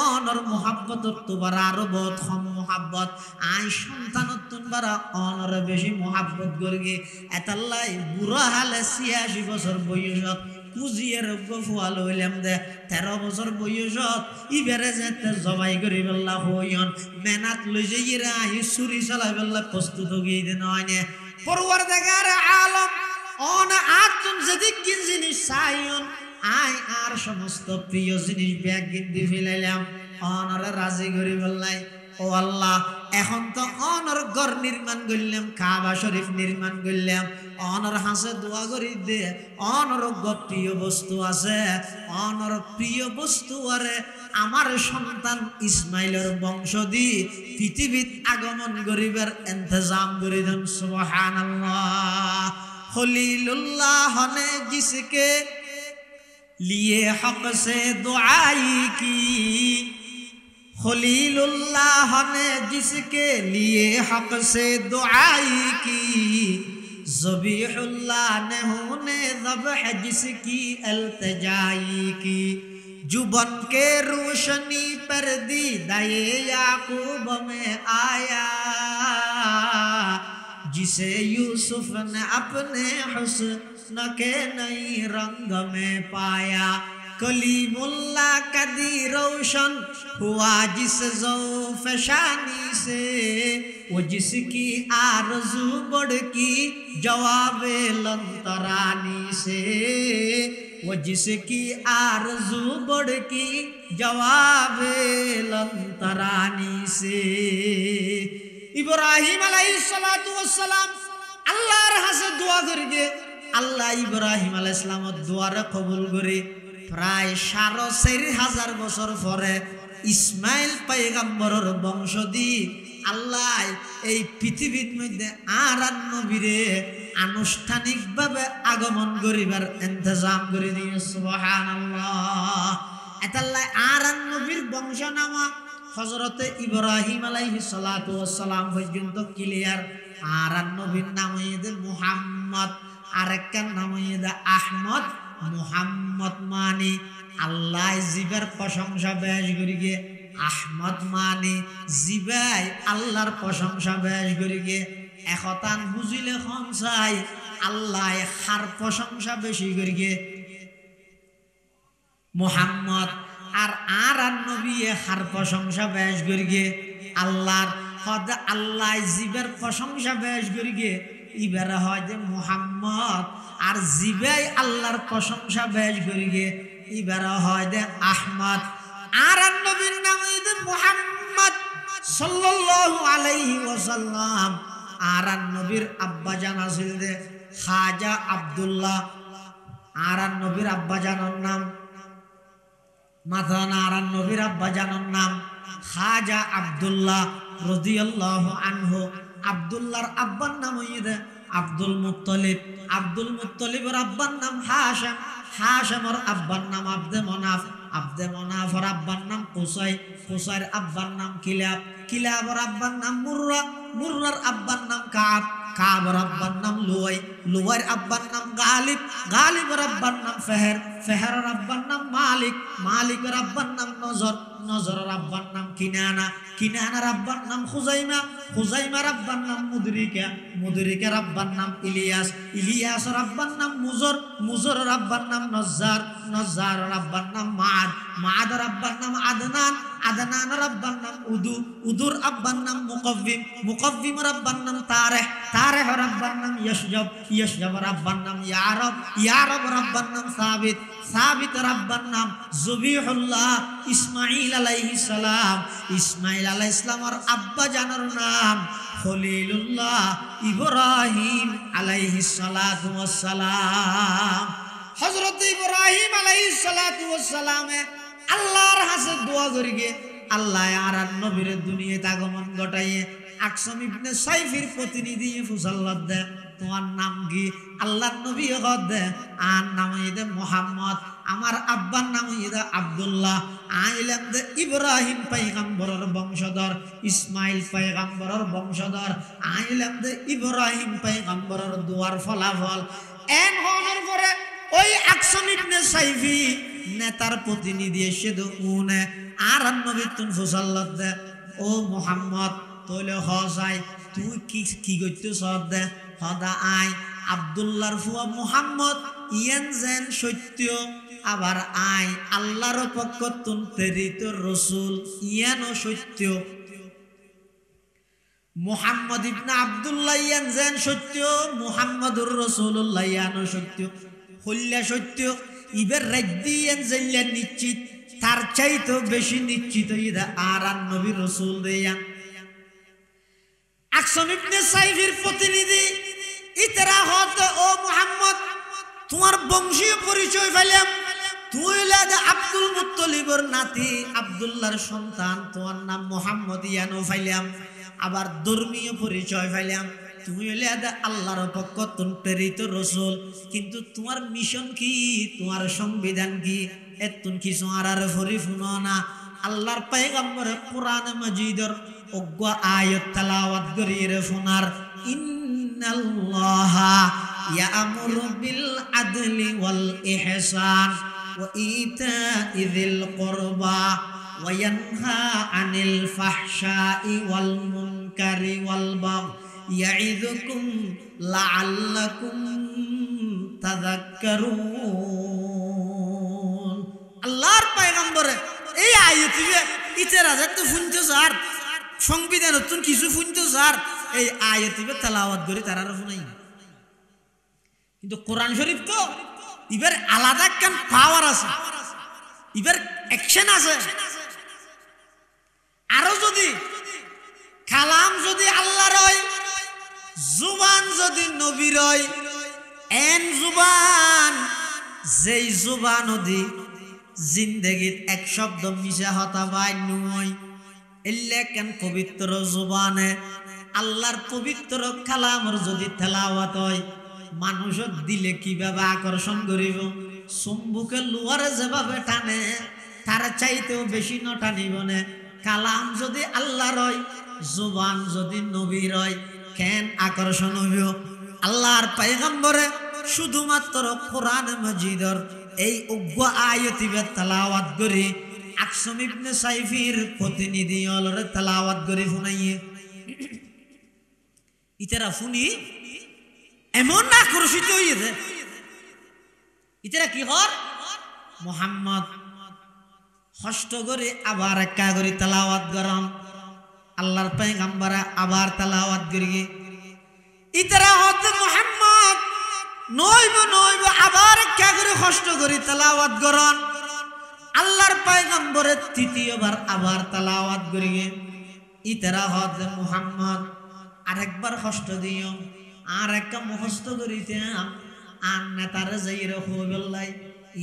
অনর মোহাব্বত তোবার আরো বহুত কম মোহাব্বত আই সন্তানত তোমরা অনর বেশি মোহাব্বত করগে এতাল্লাই বুড়া হালে ৮৬ বছর বয়সত পুজিয়ে রোগ্য ফুয়াল হইলাম দে ১৩ বছর বয়সত ইবেরে যেতে জবাই করি বেল্লা হইন মেনাত লই যে ইরা আহি চুরি চালাই বেল্লা প্রস্তুত হয়ে দেন হয়নে পরওয়ারদিগার আলম অন আতুন যদি কি জিনিস চাইন আই আর সমস্ত প্রিয় জিনিস ব্যাগ গিন্দি ফেলাইলাম অনরে রাজি করি বেল্লাই ও আল্লাহ এখন তো অনর ঘর নির্মাণ করলাম কাবা শরীফ নির্মাণ করলাম অনর হাসে দোয়া করি দে অনর প্রিয় বস্তু আছে অনর প্রিয় বস্তু আরে আমার সন্তান ইসমাইলের বংশ দি পৃথিবীত আগমন করিবার ইন্তজাম করে দেন সুবহানাল্লাহ। খলিলুল্লাহ ने जिसके लिए हक से दुआई की खलीलुल्लाह ने जिसके लिए हक से दुआई की ज़बीहुल्लाह ने होने ज़ब्ह जिसकी अल्तजाई की जुबन के रोशनी पर दीदाए याकूब में आया जिसे यूसुफ ने अपने हुस्न के नई रंग में पाया कलीमुल्लाह कदी रोशन हुआ जिस ज़ौफ़शानी से वो जिसकी आरज़ू बढ़ की जवाब लंतरानी से वो जिसकी आरज़ू बढ़ की जवाब लंतरानी से। इब्राहिम अलैहिस्सलातु वस्सलाम अल्लाहर हासे दुआ करगे अल्लाह इब्राहिम अलैहिस्सलामर दुआरे कबूल करे প্রায় ৪,৫০০ বছর পরে ইসমাইল পয়গম্বরের বংশ দি আল্লাহ এই পৃথিবীর মধ্যে আর নবীরে আনুষ্ঠানিকভাবে আগমন করিবার ইন্তজাম করে দিয়ে সুবহানাল্লাহ। এতাল্লাহ আর নবীর বংশ নামা হযরত ইব্রাহিম আলাইহিস সালাতু ওয়াস সালাম পর্যন্ত ক্লিয়ার। আর নবীর নাম হইছে মুহাম্মদ আরেকটার নাম হইছে আহমদ। মুহাম্মদ মানে আল্লাহ জিবার প্রশংসা বেশ করি গে আহমদ মানে জিবাই আল্লাহর প্রশংসা বেশ করি গে একতান বুঝিলে খমসাই আল্লাহ হার প্রশংসা বেশি করি গে মুহাম্মদ আর আর নবী হার প্রশংসা বেশ করি গে আল্লাহর হদ আল্লাহ জিবার প্রশংসা বেশ করি গে ইবারে হয় যে মুহাম্মদ আর জিবাই আল্লাহর প্রশংসা বেশ করি গে ইবারে হয় যে আহমদ। আর নবীর নাম হইছে মুহাম্মদ সাল্লাল্লাহু আলাইহি ওয়াসাল্লাম। আর নবীর আব্বা জান আছিল যে খাজা আব্দুল্লাহ। আর নবীর আব্বা জানের নাম মাথানা। আর নবীর আব্বা জানের নাম খাজা আব্দুল্লাহ রাদিয়াল্লাহু আনহু। আব্দুল্লাহর আব্বার নাম হইছে আব্দুল মুত্তালিব। আব্দুল মুত্তালিবের আব্বার নাম হাশিম। হাশিমের আব্বার নাম আব্দে মনাফ। আব্দে মনাফর আব্বার নাম কুসাই, কুসাইর আব্বার নাম কিলাব, কিলাবর আব্বার নাম মুররা, মুররার আব্বার নাম কাব, কাবর আব্বার নাম লুয়াই, লুয়াইর আব্বার নাম গালিব, গালিবের আব্বার নাম ফেহের, ফেহেরের আব্বার নাম মালিক, মালিকের আব্বার নাম নজর, নজরের আব্বার নাম কিনানা, কিনানার আব্বার নাম খুজাইমা, খুজাইমার আব্বার নাম মুদরিকা, মুদরিকার আব্বার নাম ইলিয়াস, ইলিয়াসের আব্বার নাম মুজর, মুজরের আব্বার নাম নজ্জার, নজ্জারের আব্বার নাম মাদ, মাদের আব্বার নাম আদনান, আদনানের আব্বার নাম উদু, উদুর আব্বার নাম মুকব্বিম, মুকব্বিমের আব্বার নাম তারেহ, তারেহের আব্বার নাম ইয়াশজাব, ইয়াশজাবের আব্বার নাম ইয়ারব, ইয়ারবের আব্বার নাম সাবিত, সাবিতের আব্বার নাম জবিহুল্লাহ, ইসমাইল আলাইহিস সালাম, ইসমাইল আলাইহিস সালামের আব্বা জানার নাম খলিলুল্লাহ ইব্রাহিম আলাইহিস সালাতু ওয়াস সালাম। হযরত ইব্রাহিম আলাইহিস সালাতু ওয়াস সালামে আল্লাহর কাছে দোয়া করিগে আল্লাহ আর নবীর দুনিয়াতে আগমন ঘটাইয়ে আকসাম ইবনে সাইফির প্রতিনিধি ফুসাল্লাত দে, তোমার নাম কি? আল্লাহর নবী কদ দে আর নাম হইদে মুহাম্মদ, আমার আব্বার নাম হইদে আব্দুল্লাহ, আইলাম দে ইব্রাহিম পয়গম্বরের বংশধর, ইসমাইল পয়গম্বরের বংশধর, আইলাম দে ইব্রাহিম পয়গম্বরের দুয়ার ফলাফল। এন হওয়ার পরে ওই আকসাম ইবনে সাইফি নেতার প্রতিনিধি এসে দে উনে আর নবী তুন ফুসাল্লাত দে, ও মুহাম্মদ তোলে হসাই তুই কি কি করতে সদ দে হদা আই আব্দুল্লাহর ফুয়া মুহাম্মদ ইয়ান যেন সত্য, আবার আই আল্লাহর পক্ষ তুন প্রেরিত রসুল ইয়ানও সত্য। মুহাম্মদ ইবনে আব্দুল্লাহ ইয়ান যেন সত্য, মুহাম্মদুর রাসূলুল্লাহ ইয়ানও সত্য, হল্লা সত্য। ইবের রাজ্যি ইয়ান জেল্লা নিশ্চিত, তার চাইতো বেশি নিশ্চিত ইদা আর নবী রসুল দেয়া। আকসাম ইবনে সাইফির প্রতিনিধি ইতরা হত, ও মুহাম্মদ তোমার বংশীয় পরিচয় পাইলাম, তুই লাদা আব্দুল মুত্তালিবের নাতি আব্দুল্লাহর সন্তান, তোমার নাম মুহাম্মদ ইয়ানো পাইলাম, আবার ধর্মীয় পরিচয় পাইলাম, তুমি লাদা আল্লাহর পক্ষ তুন প্রেরিত রসুল, কিন্তু তোমার মিশন কি, তোমার সংবিধান কি, এতুন কিছু আর ফরিফুনো না। আল্লাহর পয়গম্বর কোরআন মাজিদের অজ্ঞ আয়াত তেলাওয়াত করিয়ে ফোনার, ইন্নাল্লাহা ইয়ামুরু বিল আদলি ওয়াল ইহসান ওয়া ইতা'i যিল কুরবা ওয়া ইয়ানহা আনিল ফাহশাই ওয়াল মুনকারি ওয়াল বাগই ইয়াইযুকুম লাআল্লাকুম তাযাক্কারুন। আল্লাহর পয়গম্বর এই আয়াত ইতেরা যত শুনছো স্যার, সংবিধান নতুন কিছু শুনছো স্যার, এই আয়াত তেলাওয়াত করে তারা শুনাই। কিন্তু কোরআন শরীফ তো ইবার আলাদা একটা পাওয়ার আছে, ইবার অ্যাকশন আছে। আরো যদি কালাম যদি আল্লাহ রয়, জুবান যদি নবী রয়, এন জুবান যেই জুবান দি জিন্দেগির এক শব্দ মিশা হতা বাই নয়, এলে কেন পবিত্র জুবানে আল্লাহর পবিত্র কালামর যদি তেলাওয়াত হয়, মানুষের দিলে কিভাবে আকর্ষণ করিব, চুম্বুকে লোয়ারে যেভাবে টানে তার চাইতেও বেশি ন টানিব নে। কালাম যদি আল্লাহ রয়, জুবান যদি নবী রয়, কেন আকর্ষণ হইব। আল্লাহর পয়গম্বরে শুধুমাত্র কোরআন মাজিদের এই অজ্ঞ আয়াতিবে তেলাওয়াত করি আকসাম ইবনে সাইফির প্রতিনিধি অলরে তেলাওয়াত করে শুনাইয়ে ইতারা শুনি এমন আকর্ষিত হইছে, ইতারা কি হর মুহাম্মদ কষ্ট করে আবার একা করে তেলাওয়াত গরম, আল্লাহর পয়গম্বরে আবার তেলাওয়াত করি, ইতারা হত মুহাম্মদ নইব নইব আবার একা করে কষ্ট করে তেলাওয়াত গরম, আল্লাহর পয়গম্বরে তৃতীয়বার আবার তেলাওয়াত করি, ইতারা হত মুহাম্মদ আরেকবার কষ্ট দিও, আর একটা মুখস্থ করিতাম, আর নেতারে যাই রহমুল্লাহ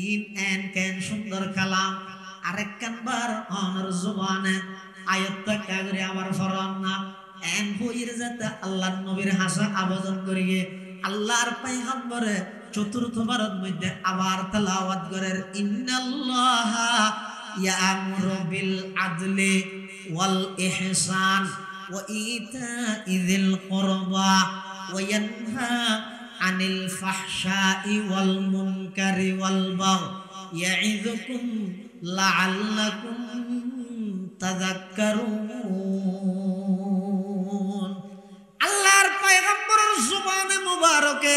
ইন এন কেন সুন্দর কালাম, আরেকবার অনর জবানে আয়াতটা কাগরে আবার ফরন না এন বইয়ের যাতে আল্লাহর নবীর হাসা আবেদন করিয়ে আল্লাহর পয়গম্বরে চতুর্থবারের মধ্যে আবার তেলাওয়াত করেন ইন্নাল্লাহা ইয়া'মুরু বিল আদলি ওয়াল ইহসান ওয়া ইতা'i যিল কুরবা ওয়া ইয়ানহা আনিল ফাহশাই ওয়াল মুনকারি ওয়াল বাগই ইয়া'iযুকুম লা'আল্লাকুম তাযাক্কারুন। আল্লাহর পয়গম্বরের জবানে মুবারকে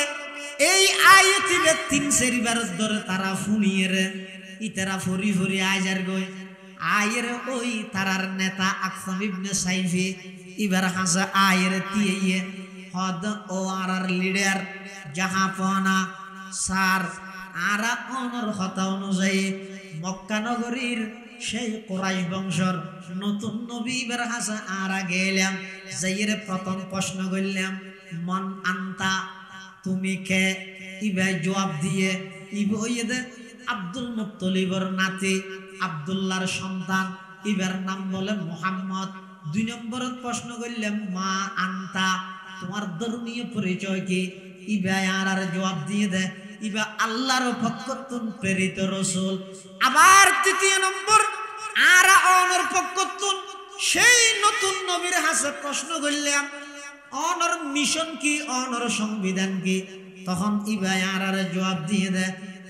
এই আয়াতিবে 3 বার ধরে তারা ফুনিয়ে রে ইতারা ফরি ফরি আইজার গই আয়ের ওই তারার নেতা আকসাম ইবনে সাইফি ইবার হাসা আয়ের তিয়ে হদ ও আরার লিডার জাহাপনা সার আরা অনর কথা অনুযায়ী মক্কা নগরীর সেই কুরাইশ বংশর নতুন নবী ইবার হাসা আরা গেলাম যাইয়ের প্রথম প্রশ্ন করলাম মন আন্তা তুমি কে ইবা জবাব দিয়ে ইবইদে আব্দুল মুত্তালিবর নাতি আব্দুল্লাহর সন্তান ইবার নাম বলে মুহাম্মদ। 2 নম্বরের প্রশ্ন করলাম মা আন্তা তোমার ধর্মীয় পরিচয় কি ইবা আর জবাব দিয়ে দে ইবা আল্লাহর পক্ষতুন প্রেরিত রাসূল। আবার 3 নম্বর আর অনর পক্ষতুন সেই নতুন নবীর হাসে প্রশ্ন করলাম অনর মিশন কি অনর সংবিধান কি তখন ইবা আর জবাব দিয়ে দে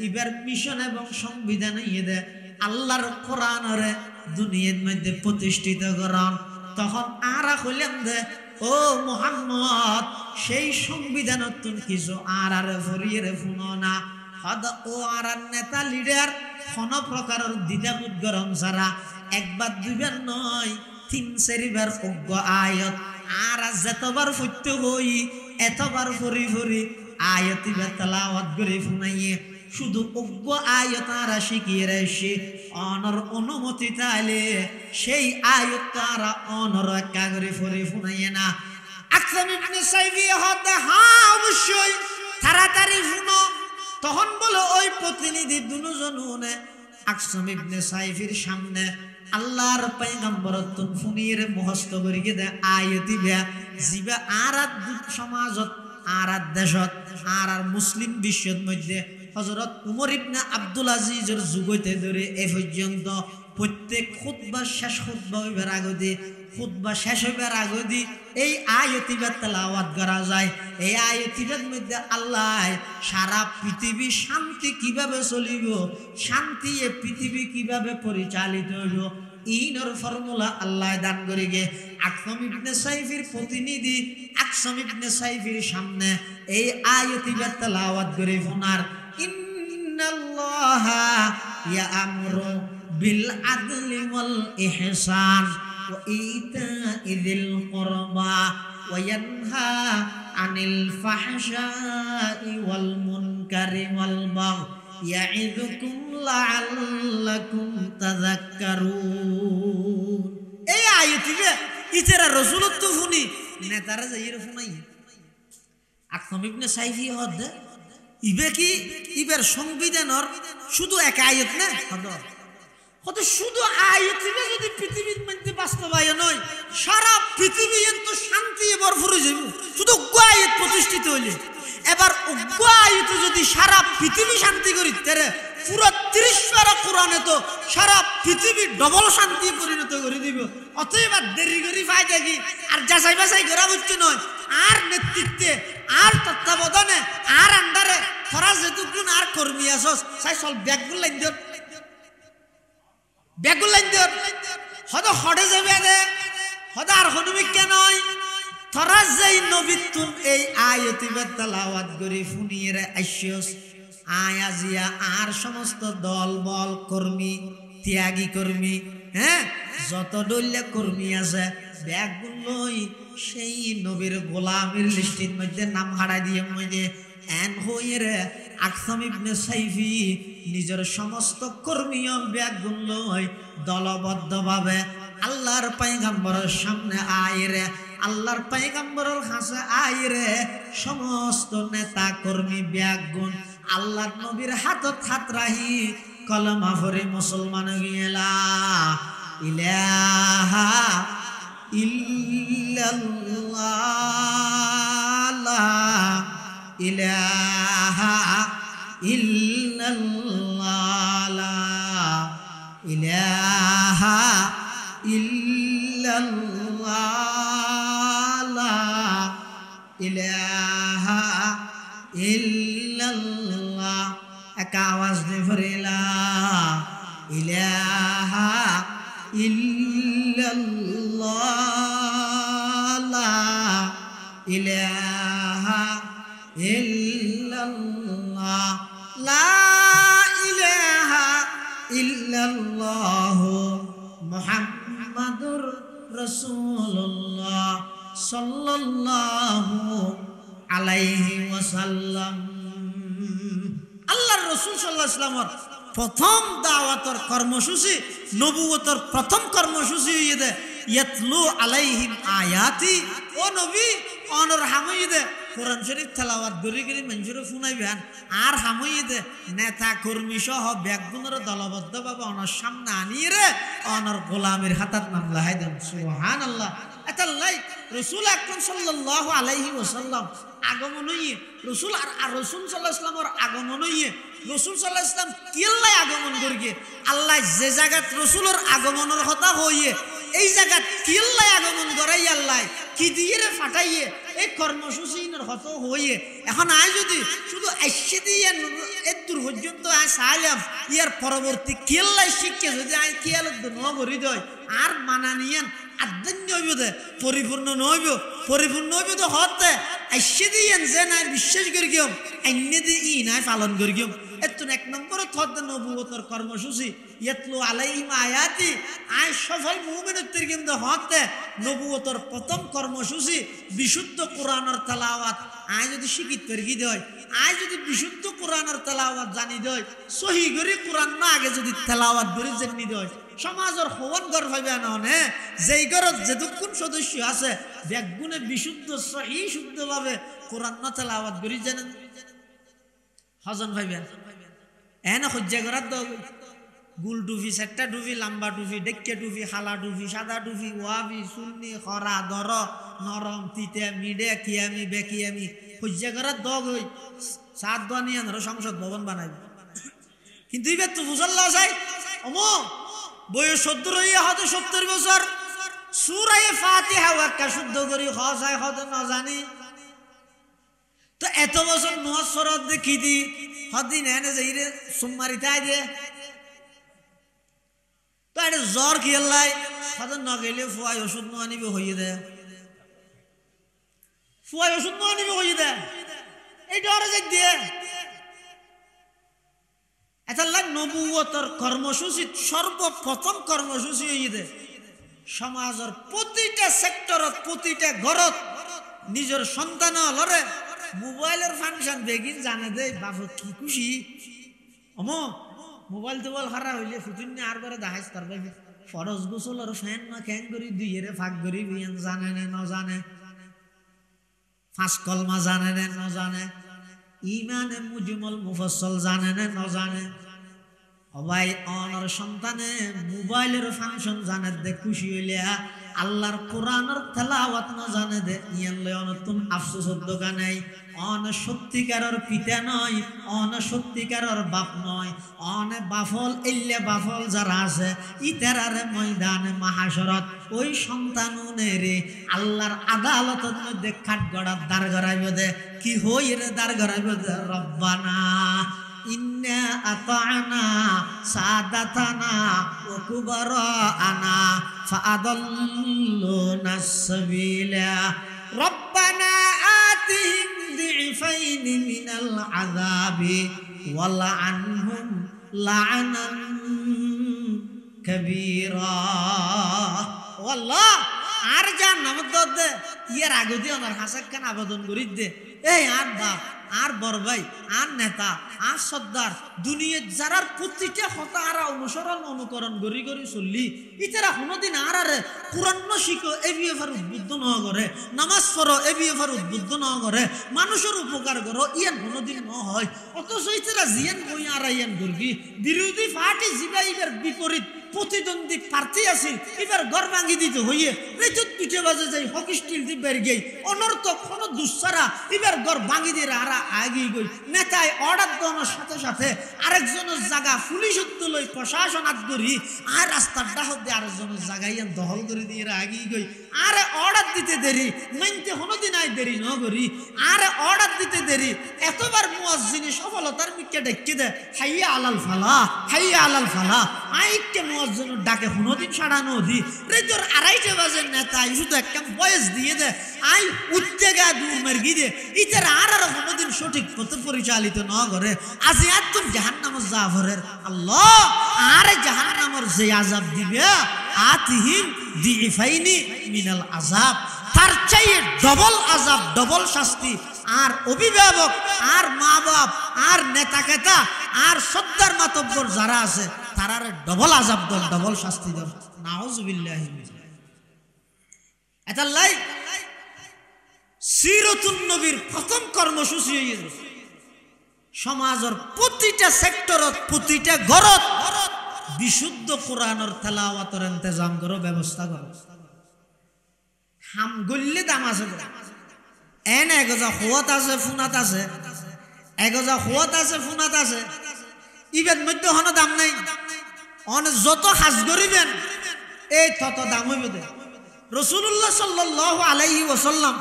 ইবার মিশন এবং সংবিধান ইয়ে দে আল্লাহর কোরআনরে দুনিয়ার মধ্যে প্রতিষ্ঠিত করন। তখন আরা কইলেন দে ও মুহাম্মদ সেই সংবিধান তুন কিছু আর ফরিয়ে ফুনো না হদ ও আর নেতা লিডার কোন প্রকারের দ্বিধাবোধ গরম ছাড়া একবার 2 বার নয় 3-4 বার অজ্ঞ আয়াত আর যতবার ফুটতে হই এতবার ফরি ফরি আয়াতি তেলাওয়াত করে ফুনাইয়ে শুধু অজ্ঞ আয়াত আর শিখিয়ে রেসে অনর অনুমতি তাইলে সেই আয়াত তারা অনর একা করে ফরি ফুনাইয়ে না। আকসাম ইবনে সাইফি হদ হ্যাঁ অবশ্যই তাড়াতাড়ি শুনো। তখন বলো ওই প্রতিনিধি দুজনে আকসাম ইবনে সাইফির সামনে আল্লাহর পয়গম্বর তুন ফুনির মুখস্থ করিকে দে আয়াতি বে জিবা আরাত সমাজত আরাত দেশত আর মুসলিম বিশ্বের মধ্যে হযরত উমর ইবনে আব্দুল আজিজের যুগতে ধরে এই পর্যন্ত প্রত্যেক খুতবা শেষ খুতবা হইবার আগে খুতবা শেষ হইবার আগে এই আয়াতিবা তেলাওয়াত করা যায়। এই আয়াতিবার মধ্যে আল্লাহ সারা পৃথিবী শান্তি কিভাবে চলিব শান্তি এ পৃথিবী কিভাবে পরিচালিত হইব ইনর ফর্মুলা আল্লাহ দান করে গে আকসাম ইবনে সাইফির প্রতিনিধি আকসাম ইবনে সাইফির সামনে এই আয়াতিবা তেলাওয়াত করে ফোনার ইন্নাল্লাহা ইয়া'মুরু বিল আদলি ওয়াল ইহসান ওয়া ইতা'i যিল কুরবা ওয়া ইয়ানহা আনিল ফাহশাই ওয়াল মুনকারি ওয়াল বাগই ইয়া'ইযুকুম লা'আল্লাকুম তাযাক্কারুন। এই আয়াতিবে ইতারা রাসূলত শুনি নেতারা যাইরে শুনাই আকসাম ইবনে সাইফি হদ ইবে কি ইবের সংবিধানের শুধু এক আয়াত না কত শুধু আয়াত যদি পৃথিবীর মধ্যে বাস্তবায়ন নয় সারা পৃথিবী তো শান্তি ভরপুর হয়ে যাবে শুধু আয়াত প্রতিষ্ঠিত হইলে। এবার আয়াত যদি সারা পৃথিবী শান্তি করি তারে পুরো 30 পারা কোরআনে তো সারা পৃথিবী ডবল শান্তি পরিণত করে দিব। অতএব দেরি করি ফায়দা কি আর যাচাই বাছাই করা বুঝছে নয় আর নেতৃত্বে আর তত্ত্বাবধানে আর আন্ডারে তোরা যেটুকুন আর কর্মী আসস চাই চল ব্যাগগুলো লাইন দিও ব্যাগগুলো লাইন দিও হয়তো হটে যাবে দে হয়তো আর হনুমিকা নয় তোরা যেই নবীতুন এই আয়াতিবে তেলাওয়াত করে ফুনিয়ে আইসস আয়াজিয়া আর সমস্ত দল বল কর্মী ত্যাগী কর্মী হ্যাঁ যত দলীয় কর্মী আছে ব্যাগগুলোই সেই নবীর গোলামের লিস্টের মধ্যে নাম হারাই দিয়ে মধ্যে এন হয়ে রে আকসাম ইবনে সাইফি নিজের সমস্ত কর্মী ব্যাগগুলোই দলবদ্ধভাবে আল্লাহর পয়গম্বরের সামনে আয় রে আল্লাহর পয়গম্বরের কাছে আয় রে সমস্ত নেতা কর্মী ব্যাগগুন আল্লাহর নবীর হাতত হাত রাহি কলমা পড়ে মুসলমান গিয়েলা ইলাহা ইল্লাল্লাহ লা ইলাহা ইল্লাল্লাহ লা ইলাহা ইল্লাল্লাহ লা ইলাহা ইল্লাল্লাহ এক আওয়াজ দিয়ে পড়ে লা ইলাহা ইল্লাল্লাহ লা ইলাহা ইল্লাল্লাহ লা ইলাহা ইল্লাল্লাহ মুহাম্মাদুর রাসূলুল্লাহ সাল্লাল্লাহু আলাইহি ওয়াসাল্লাম। আল্লাহর রাসূল সাল্লাল্লাহু আলাইহি ওয়াসাল্লামের প্রথম দাওয়াতের কর্মসূচি নবুয়তের প্রথম কর্মসূচি হইয়ে ইয়াতলু আলাইহিম আয়াতি। ও নবী অনর হামইদে কোরআন শরীফ তেলাওয়াত করি করি মানুষের শুনাইবেন আর হামইদে নেতা কর্মী সহ ব্যাগগুনের দলবদ্ধভাবে অনর সামনে আনিয়ে রে অনর গোলামের হাতাত মামলা হাই দেন। সুবহানাল্লাহ। এতাল্লাই রাসূল আকরাম সাল্লাল্লাহু আলাইহি ওয়াসাল্লাম আগমন হইয়ে রাসূল আর রাসূল সাল্লাল্লাহু আলাইহি ওয়াসাল্লামের আগমন হইয়ে রাসূল সাল্লাল্লাহু আলাইহি ওয়াসাল্লাম কিল্লাই আগমন করিয়ে আল্লাহ যে জায়গাত রাসূলের আগমনের কথা হইয়ে এই জায়গা কিল্লাই আগমন করাই আল্লাহ কি দিয়ে রে ফাটাইয়ে এই কর্মসূচির হত হইয়ে এখন আয় যদি শুধু আইসে দিয়ে এর দূর পর্যন্ত আয় চাইলাম ইয়ার পরবর্তী কিল্লাই শিখে যদি আয় কিয়াল নগরী দেয় আর মানা নিয়েন আদ্যান্য হইব দে পরিপূর্ণ নইব পরিপূর্ণ হইব তো হতে আইসে দিয়ে যে নাই বিশ্বাস করি গিয়ম আইনে দিয়ে ই নাই পালন করি গিয়ম। এত এক নম্বর থদ নবুয়তের কর্মসূচি ইয়াতলু আলাইহিম আয়াতি আয় সফল মুমিনের কিন্তু হতে নবুয়তের প্রথম কর্মসূচি বিশুদ্ধ কোরআনের তেলাওয়াত আয় যদি শিখিত করি দেয় আয় যদি বিশুদ্ধ কোরআনের তেলাওয়াত জানি দেয় সহি করে কোরআন না আগে যদি তেলাওয়াত করে জানি দেয় সমাজের হওয়ান গর্ব হইবে না হ্যাঁ যেই ঘরত যেটুকুন সদস্য আছে ব্যাগুনে বিশুদ্ধ সহি শুদ্ধভাবে কোরআন না তেলাওয়াত করে জানেন হজন ভাইবেন এনে সহ্য করার দল গুল টুফি চারটা টুফি লম্বা টুফি ডেক্কে টুফি খালা টুফি সাদা টুফি ওয়াবি সুন্নি খরা দর নরম তিতে মিডে কিয়ামি বেকিয়ামি সহ্য করার দল হই সাত দোয়ানি আনারো সংসদ ভবন বানাইবে কিন্তু এবার তো বুঝল্লা চাই অমো বয়স 70 হইয়া হয়তো 70 বছর সূরা ফাতিহা ওয়াক্কা শুদ্ধ করি হসায় হদ না জানি তো এত বছর নওয়াজ সরদ দেখি দি হদিন এনে যাইরে সুমারি তাই দে তো এটা জ্বর কি আল্লাহ হদন না গেলে ফুয়াই ওষুধ নো আনিবে হইয়ে দে ফুয়াই ওষুধ নো আনিবে হইয়ে দে এই ডরে যাই দিয়ে এতাল্লাহ নবুয়তের কর্মসূচি সর্বপ্রথম কর্মসূচি হইয়ে দে সমাজের প্রতিটা সেক্টরত প্রতিটা ঘরত নিজের সন্তান লরে মোবাইলের ফাংশন বেগিন জানে দে বাপ কি খুশি অমো মোবাইল টোবাইল খারা হইলে ফুতুন্নি আর করে দেখাইছ তার ভাই ফরজ গোসল আর ফ্যান না ক্যাং করি দুইয়েরে ফাঁক করি বিয়ান জানে না ন জানে ফাঁস কলমা জানে না ন জানে ইমানে মুজমল মুফাসসল জানে না ন জানে সবাই অনর সন্তানে মোবাইলের ফাংশন জানে দে খুশি হইলে আল্লাহর কোরআনের তেলাওয়াত না জানে দে ইয়ালে অনতুন আফসোসের দোকান নাই অন সত্যিকারের পিতা নয় অন সত্যিকারের বাপ নয় অন বাফল ইল্লে বাফল যারা আছে ইতারারে ময়দানে মাহাশরত ওই সন্তানুনেরে আল্লাহর আদালতের মধ্যে কাঠগড়ার দাঁড় করাইবে দে কি হই রে দাঁড় করাইবে দে রব্বানা ইন্না আতানা সাদাতানা ওয়া কুবারানা ফাআদাল্লুনা সাবিলা রব্বানা আতিহিম দিফাইনি মিনাল আযাবি ওয়ালআনহুম লা'নান কাবীরা। আল্লাহ আর জান্নাত দে ইয়ার আগে দিয়ে আমার হাসাক খান আবেদন করি দে এই আর বাপ আর বড় ভাই আর নেতা আর সর্দার দুনিয়ার যারার প্রতিটা কথা আর অনুসরণ অনুকরণ করি করি চললি ইতারা কোনোদিন আর আরে কোরআন শিখো এ বিএফার উদ্বুদ্ধ ন করে নামাজ পড়ো এ বিএফার উদ্বুদ্ধ ন করে মানুষের উপকার করো ইয়ান কোনোদিন ন হয় অথচ ইতারা জিয়ান বই আর ইয়ান করবি বিরোধী পার্টি জিবাইবের বিপরীত প্রতিদ্বন্দ্বী প্রার্থী আছে এবার ঘর ভাঙি দিতে হইয়ে রেজত পিঠে বাজে যাই হকি স্টিল দিবার গেই অনর্থক কোন দুঃসারা এবার ঘর ভাঙি দিয়ে আরা আগিয়ে গই নেতায় অর্ডার দেওয়ার সাথে সাথে আরেকজনের জায়গা পুলিশ লই প্রশাসন আদরি আর রাস্তার ডাহত দিয়ে আরেকজনের জায়গায় দখল করে দিয়ে আগিয়ে গই আরে অর্ডার দিতে দেরি মানতে কোনোদিন আই দেরি ন করি আরে অর্ডার দিতে দেরি এতবার মুয়াজ্জিনে সফলতার মিকে ডেকে দে হাইয়া আলাল ফালা হাইয়া আলাল ফালা আইকে মুয়াজ্জিনের ডাকে কোনোদিন সাড়ানো দি রেজর আড়াইটে বাজে নেতা শুধু একটা বয়স দিয়ে দে আই উঠতে গা দূর মেরগি দে ইতার আর কোনোদিন সঠিক পথে পরিচালিত ন করে আজি আর তুমি জাহান্নামে জাফরের আল্লাহ আরে জাহান্নামের যে আযাব দিবে আতিহিম দিইফাইনি মিনাল আযাব তার চাইয়ে ডবল আযাব ডবল শাস্তি আর অভিভাবক আর মা বাপ আর নেতা কেতা আর সদ্দার মাতব্বর যারা আছে তারার ডবল আযাব দল ডবল শাস্তি দল নাউযুবিল্লাহি এটা লাই সিরাতুন নবীর প্রথম কর্মসূচি হইছে সমাজের প্রতিটা সেক্টরত প্রতিটা ঘরত বিশুদ্ধ কোরআনের তেলাওয়াতের ইন্তজাম করো ব্যবস্থা করো হাম গল্লে দাম আছে এন এগজা খোয়াত আছে ফুনাত আছে এগজা খোয়াত আছে ফুনাত আছে ইবের মধ্যে হন দাম নাই অন যত হাজ করিবেন এই তত দাম হইবে দে রাসূলুল্লাহ সাল্লাল্লাহু আলাইহি ওয়াসাল্লাম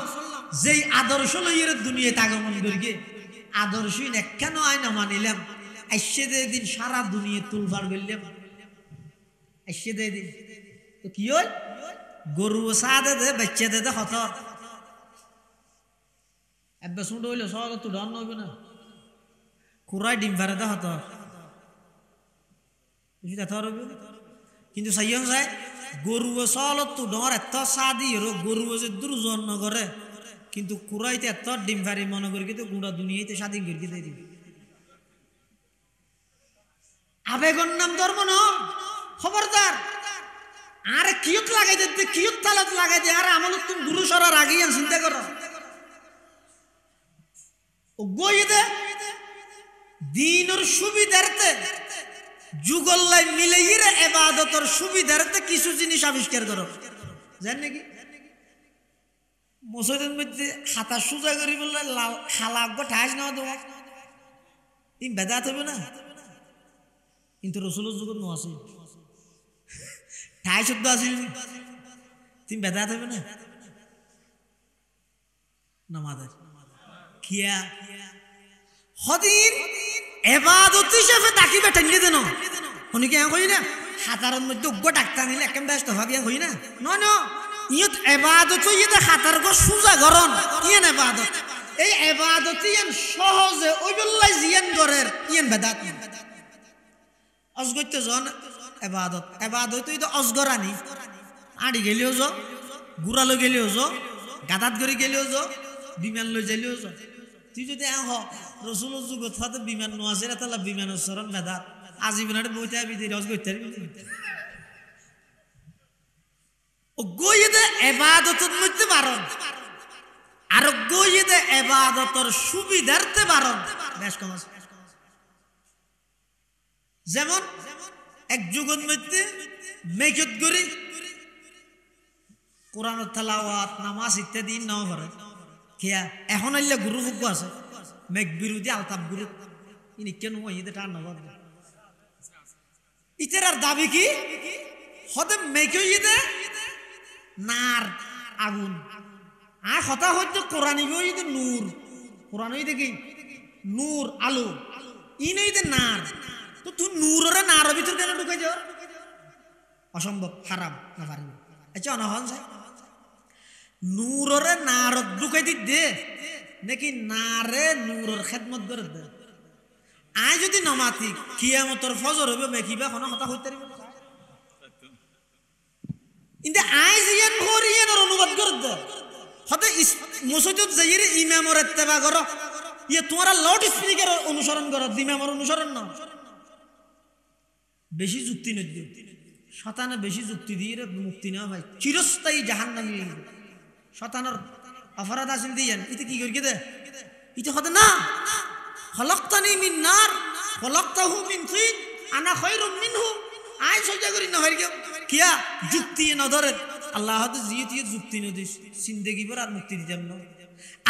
যেই আদর্শ লইয়ের দুনিয়াতে আগমন করিগে আদর্শ না কেন আইনা মানিলাম আইসে দিন সারা দুনিয়া তুলফার করলাম আইসে দিন তো কি হয় গরু সাদে দে বাচ্চা দে হতর এবে শুনতে হইলে সব তো ডন হইবে না কুরাই ডিম ভারে দে হতর বুঝি দেখা হইবে কিন্তু সাইয়ন যায় গরু সল তো ডর এত সাদি হলো গরু যে দুর্জন করে কিন্তু কুরাইতে এত ডিম ভারি মনে করি কিন্তু গুড়া দুনিয়াতে স্বাধীন করে দিয়ে দিবে আবেগর নাম ধর্ম ন খবরদার আরে কিয়ত লাগাই দে কিয়ত তালাত লাগাই দে আর আমল তুমি গুরু সরার আগে চিন্তা করো ও গই দে দিনের সুবিধার্থে যুগল্লাই মিলাইয়ের ইবাদতের সুবিধার্থে কিছু জিনিস আবিষ্কার করো জান নাকি মসজিদের মধ্যে হাতা সোজা করি বললে খালা ঠাস না দেওয়া ই বেদাত হবে না কিন্তু রসুলের যুগত নো আছে ঠাই শব্দ আছে তুমি বেদাত হবে না নামাজের কিয়া হদিন ইবাদত হিসেবে তাকি বেটাইলে দেন উনি কি কই না হাতারের মধ্যে উগ্র ডাক্তার নিলে একদম ব্যস্ত ভাবিয়া কই না ন ইয়ত ইবাদত ইয়তে হাতার গো সুজা গরন ইয়েন ইবাদত এই ইবাদত ইয়ান সহজে ওইবেলাই জিয়ান গরের ইয়েন বেদাত অজগত্য জন ইবাদত ইবাদত তো অজগরানি আড়ি গেলিও যো গুড়ালো গেলিও যো গাদাত গড়ি গেলিও যো বিমান লই যাইলিও যো তুই যদি হ রসুলের যুগত হতে বিমান নো আছে তাহলে বিমানের চরণ বেদাত আজীবনের বইতে বিধি অজগত্য ও গইতে ইবাদতের মধ্যে বারণ আর গইতে ইবাদতের সুবিধার্থে বারণ বেশ কম আছে যেমন এক যুগের মধ্যে মেঘত গরি কোরআনের তেলাওয়াত নামাজ ইত্যাদি নাও করে কিয়া এখন আইলে গুরু ভোগ্য আছে মেঘ বিরোধী আলতাপ গুরু ইনি কেন ইতে টান নগর ইতেরার দাবি কি হতে মেঘ ইতে নার আগুন আর কথা হচ্ছে কোরআন ইতে নূর কোরআন ইতে কি নূর আলো ইন ইতে নার তো তুই নূরের নার ভিতর কেন ঢুকাই যাও অসম্ভব হারাম না পারিব আচ্ছা অনহন চাই নূরের নার ঢুকাই দি দে নাকি নারে নূরের খেদমত করে দে আই যদি নমাতি কিয়ামতর ফজর হবে মেকিবা কোনো কথা হইতে পারিব ইন্দে আই জিয়ান করিয়ানোর অনুবাদ করে দে হতে মসজিদত যাইরে ইমামর ইত্তেবা করো ইয়ে তোমরা লাউড স্পিকার অনুসরণ করো ইমামর অনুসরণ না বেশি যুক্তি নদ্য শতানে বেশি যুক্তি দিয়ে মুক্তি না ভাই চিরস্থায়ী জাহান্নামী শতানের অপরাধ আসিল দিয়েন ইতে কি করি দে ইতে হতে না খলকতানি মিন নার খলকতাহু মিন তিন আনা খায়রুম মিনহু আই সজা করি না হইর কিয়া যুক্তি না ধরে আল্লাহ তো জিয়ে যুক্তি ন দিস জিন্দেগি ভর আর মুক্তি দিতাম না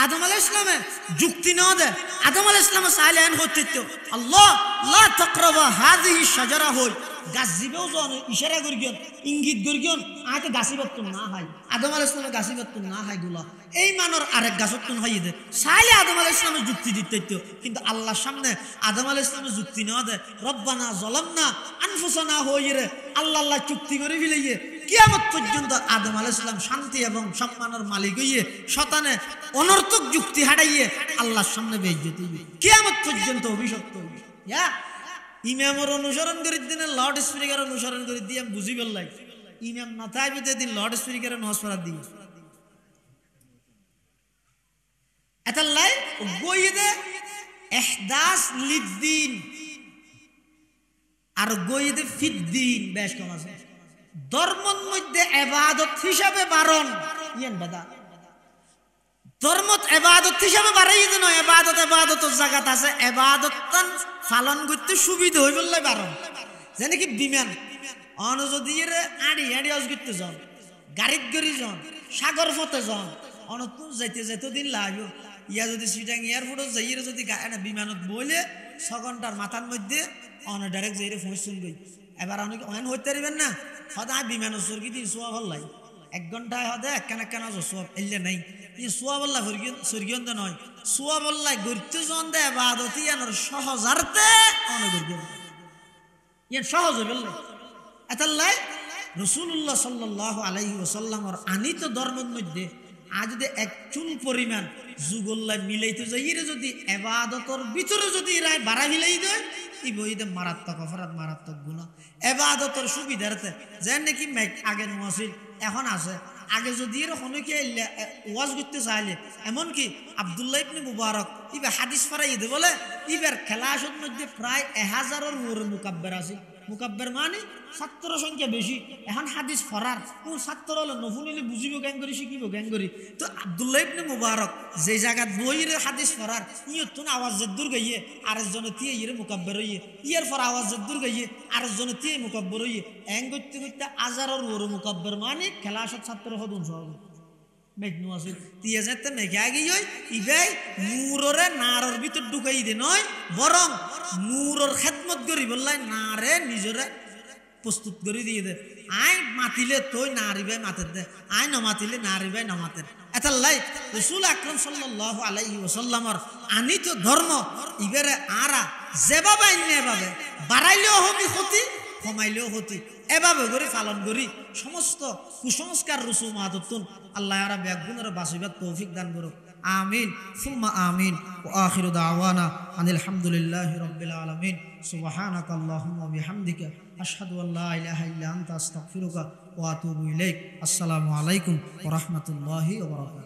আদম আলাইহিস সালামে যুক্তি না দে আদম আলাইহিস সালাম সাইলেন হতে তো আল্লাহ লা তাকরাবা হাযিহি শাজারা হই গাছ জিবেও জন ইশারা করিগন ইঙ্গিত করিগন আতে গাছি বর্তন না হয় আদম আলাইহিস সালামে গাছি বর্তন না হয় গুলা এই মানর আরেক গাছতন হই দে সাইলে আদম আলাইহিস সালামে যুক্তি দিতে তো কিন্তু আল্লাহর সামনে আদম আলাইহিস সালামে যুক্তি না দে রব্বানা যালামনা আনফুসানা হইরে আল্লাহ আল্লাহ চুক্তি করে ফেলাইয়ে কিয়ামত পর্যন্ত আদম আলাইহিস সালাম শান্তি এবং সম্মানের মালিক হইয়ে শয়তানে অনর্থক যুক্তি হারাইয়ে আল্লাহর সামনে বেইজ্জত হইবে কিয়ামত পর্যন্ত অভিশপ্ত হইবে ইয়া ইমামের অনুসরণ করে দিন লাউড স্পিকার অনুসরণ করে দিয়ে আমি বুঝি বললাই ইমাম না থাকবে দিন লাউড স্পিকারে নামাজ পড়া দিই এতাল্লাই গইদে ইহদাস লিদ্দিন আর গইদে ফিদ্দিন বেশ কম আছে ধর্মের মধ্যে ইবাদত হিসাবে বারণ ইয়ান বাদা ধর্মত ইবাদত হিসাবে বাড়াই দিন ইবাদতের জায়গাত আছে ইবাদত পালন করতে সুবিধা হই বললে বারণ যেন কি বিমান অন যদি আড়ি আজ করতে যান গাড়িত গড়ি যান সাগর পথে যান অনতুন যাইতে দিন লাগবে ইয়া যদি সিটাং এয়ারপোর্টত যাই যদি বিমানত বইলে 6 ঘন্টার মাথার মধ্যে অন ডাইরেক্ট যাই পৌঁছুন গই এবার অনেক অন হইতে পারবেন না সদা বিমানত সরকি দিন সোয়া ভাল লাই 1 ঘন্টায় হদে একখান সোয়াব এলে নাই সোয়া বল্লা সরগিয়ন নয় সোয়া বল্লাই গড়তে জন দে ইবাদত ইয়ানোর সহজার্থে অনগর্গিয়ন ইয়ান সহজ বললে এতাল্লাই রাসূলুল্লাহ সাল্লাল্লাহু আলাইহি ওয়াসাল্লামর আনিত ধর্মের মধ্যে আজ যদি এক চুল পরিমাণ যুগল্লা মিলাইতে যাই যদি ইবাদতের ভিতরে যদি রায় বাড়া মিলাই দেয় এই বইতে মারাত্মক অপরাধ মারাত্মক গুনাহ ইবাদতের সুবিধার্থে যেন নাকি আগে নছিল এখন আছে আগে যদি এরকম কি ওয়াজ করতে চাইলে এমনকি আব্দুল্লাহ ইবনে মুবারক ইবা হাদিস পড়াই দে বলে ইবার খেলাসের মধ্যে প্রায় 1000-এর উপরে মুকাব্বির আছে মুকাব্বির মানে ছাত্র সংখ্যা বেশি এখন হাদিস পড়ার কোন ছাত্র হলো নফুলিলে বুঝিব কেন করি শিখিব কেন করি তো আব্দুল্লাহ ইবনে মুবারক যে জায়গা বইয়ের হাদিস পড়ার ইয়তুন আওয়াজ দূর গাইয়ে আরেকজনে তিয়ে ইরে মুকাব্বির হইয়ে ইয়ার পর আওয়াজ দূর গাইয়ে আরেকজনে তিয়ে মুকাব্বির হইয়ে এং করতে করতে 1000-এর উপরে মুকাব্বির মানে খেলাসের ছাত্র হদুন সব মেঘনু আছে তিয়া যেতে মেঘে আগে ইবাই নূরের নারর ভিতর ঢুকাই দে নয় বরং নূরের খেদমত করি বললাই নারে নিজরে প্রস্তুত করে দিয়ে দে আই মাতিলে তুই নারিবাই মাতের দে আই নমাতিলে নারিবাই নমাতের এতাল্লাই রাসূল আকরাম সাল্লাল্লাহু আলাইহি ওয়াসাল্লামর আনিত ধর্ম ইবারে আরা যেভাবে এভাবে বাড়াইলেও হবি ক্ষতি কমাইলেও হতি এভাবে করে পালন করি সমস্ত কুসংস্কার রসুমাতুন আল্লাহ রাব্বুল আলামিনের বাসিবাত তৌফিক দান করুক আমিন সুম্মা আমিন ওয়া আখিরু দাওয়ানা আনিল হামদুলিল্লাহি রাব্বিল আলামিন সুবহানাকাল্লাহুম্মা ওয়া বিহামদিকা আশহাদু আল্লা ইলাহা ইল্লা আনতা আস্তাগফিরুকা ওয়া আতুবু ইলাইক আসসালামু আলাইকুম ওয়া রাহমাতুল্লাহি ওয়া বারাকাতুহু।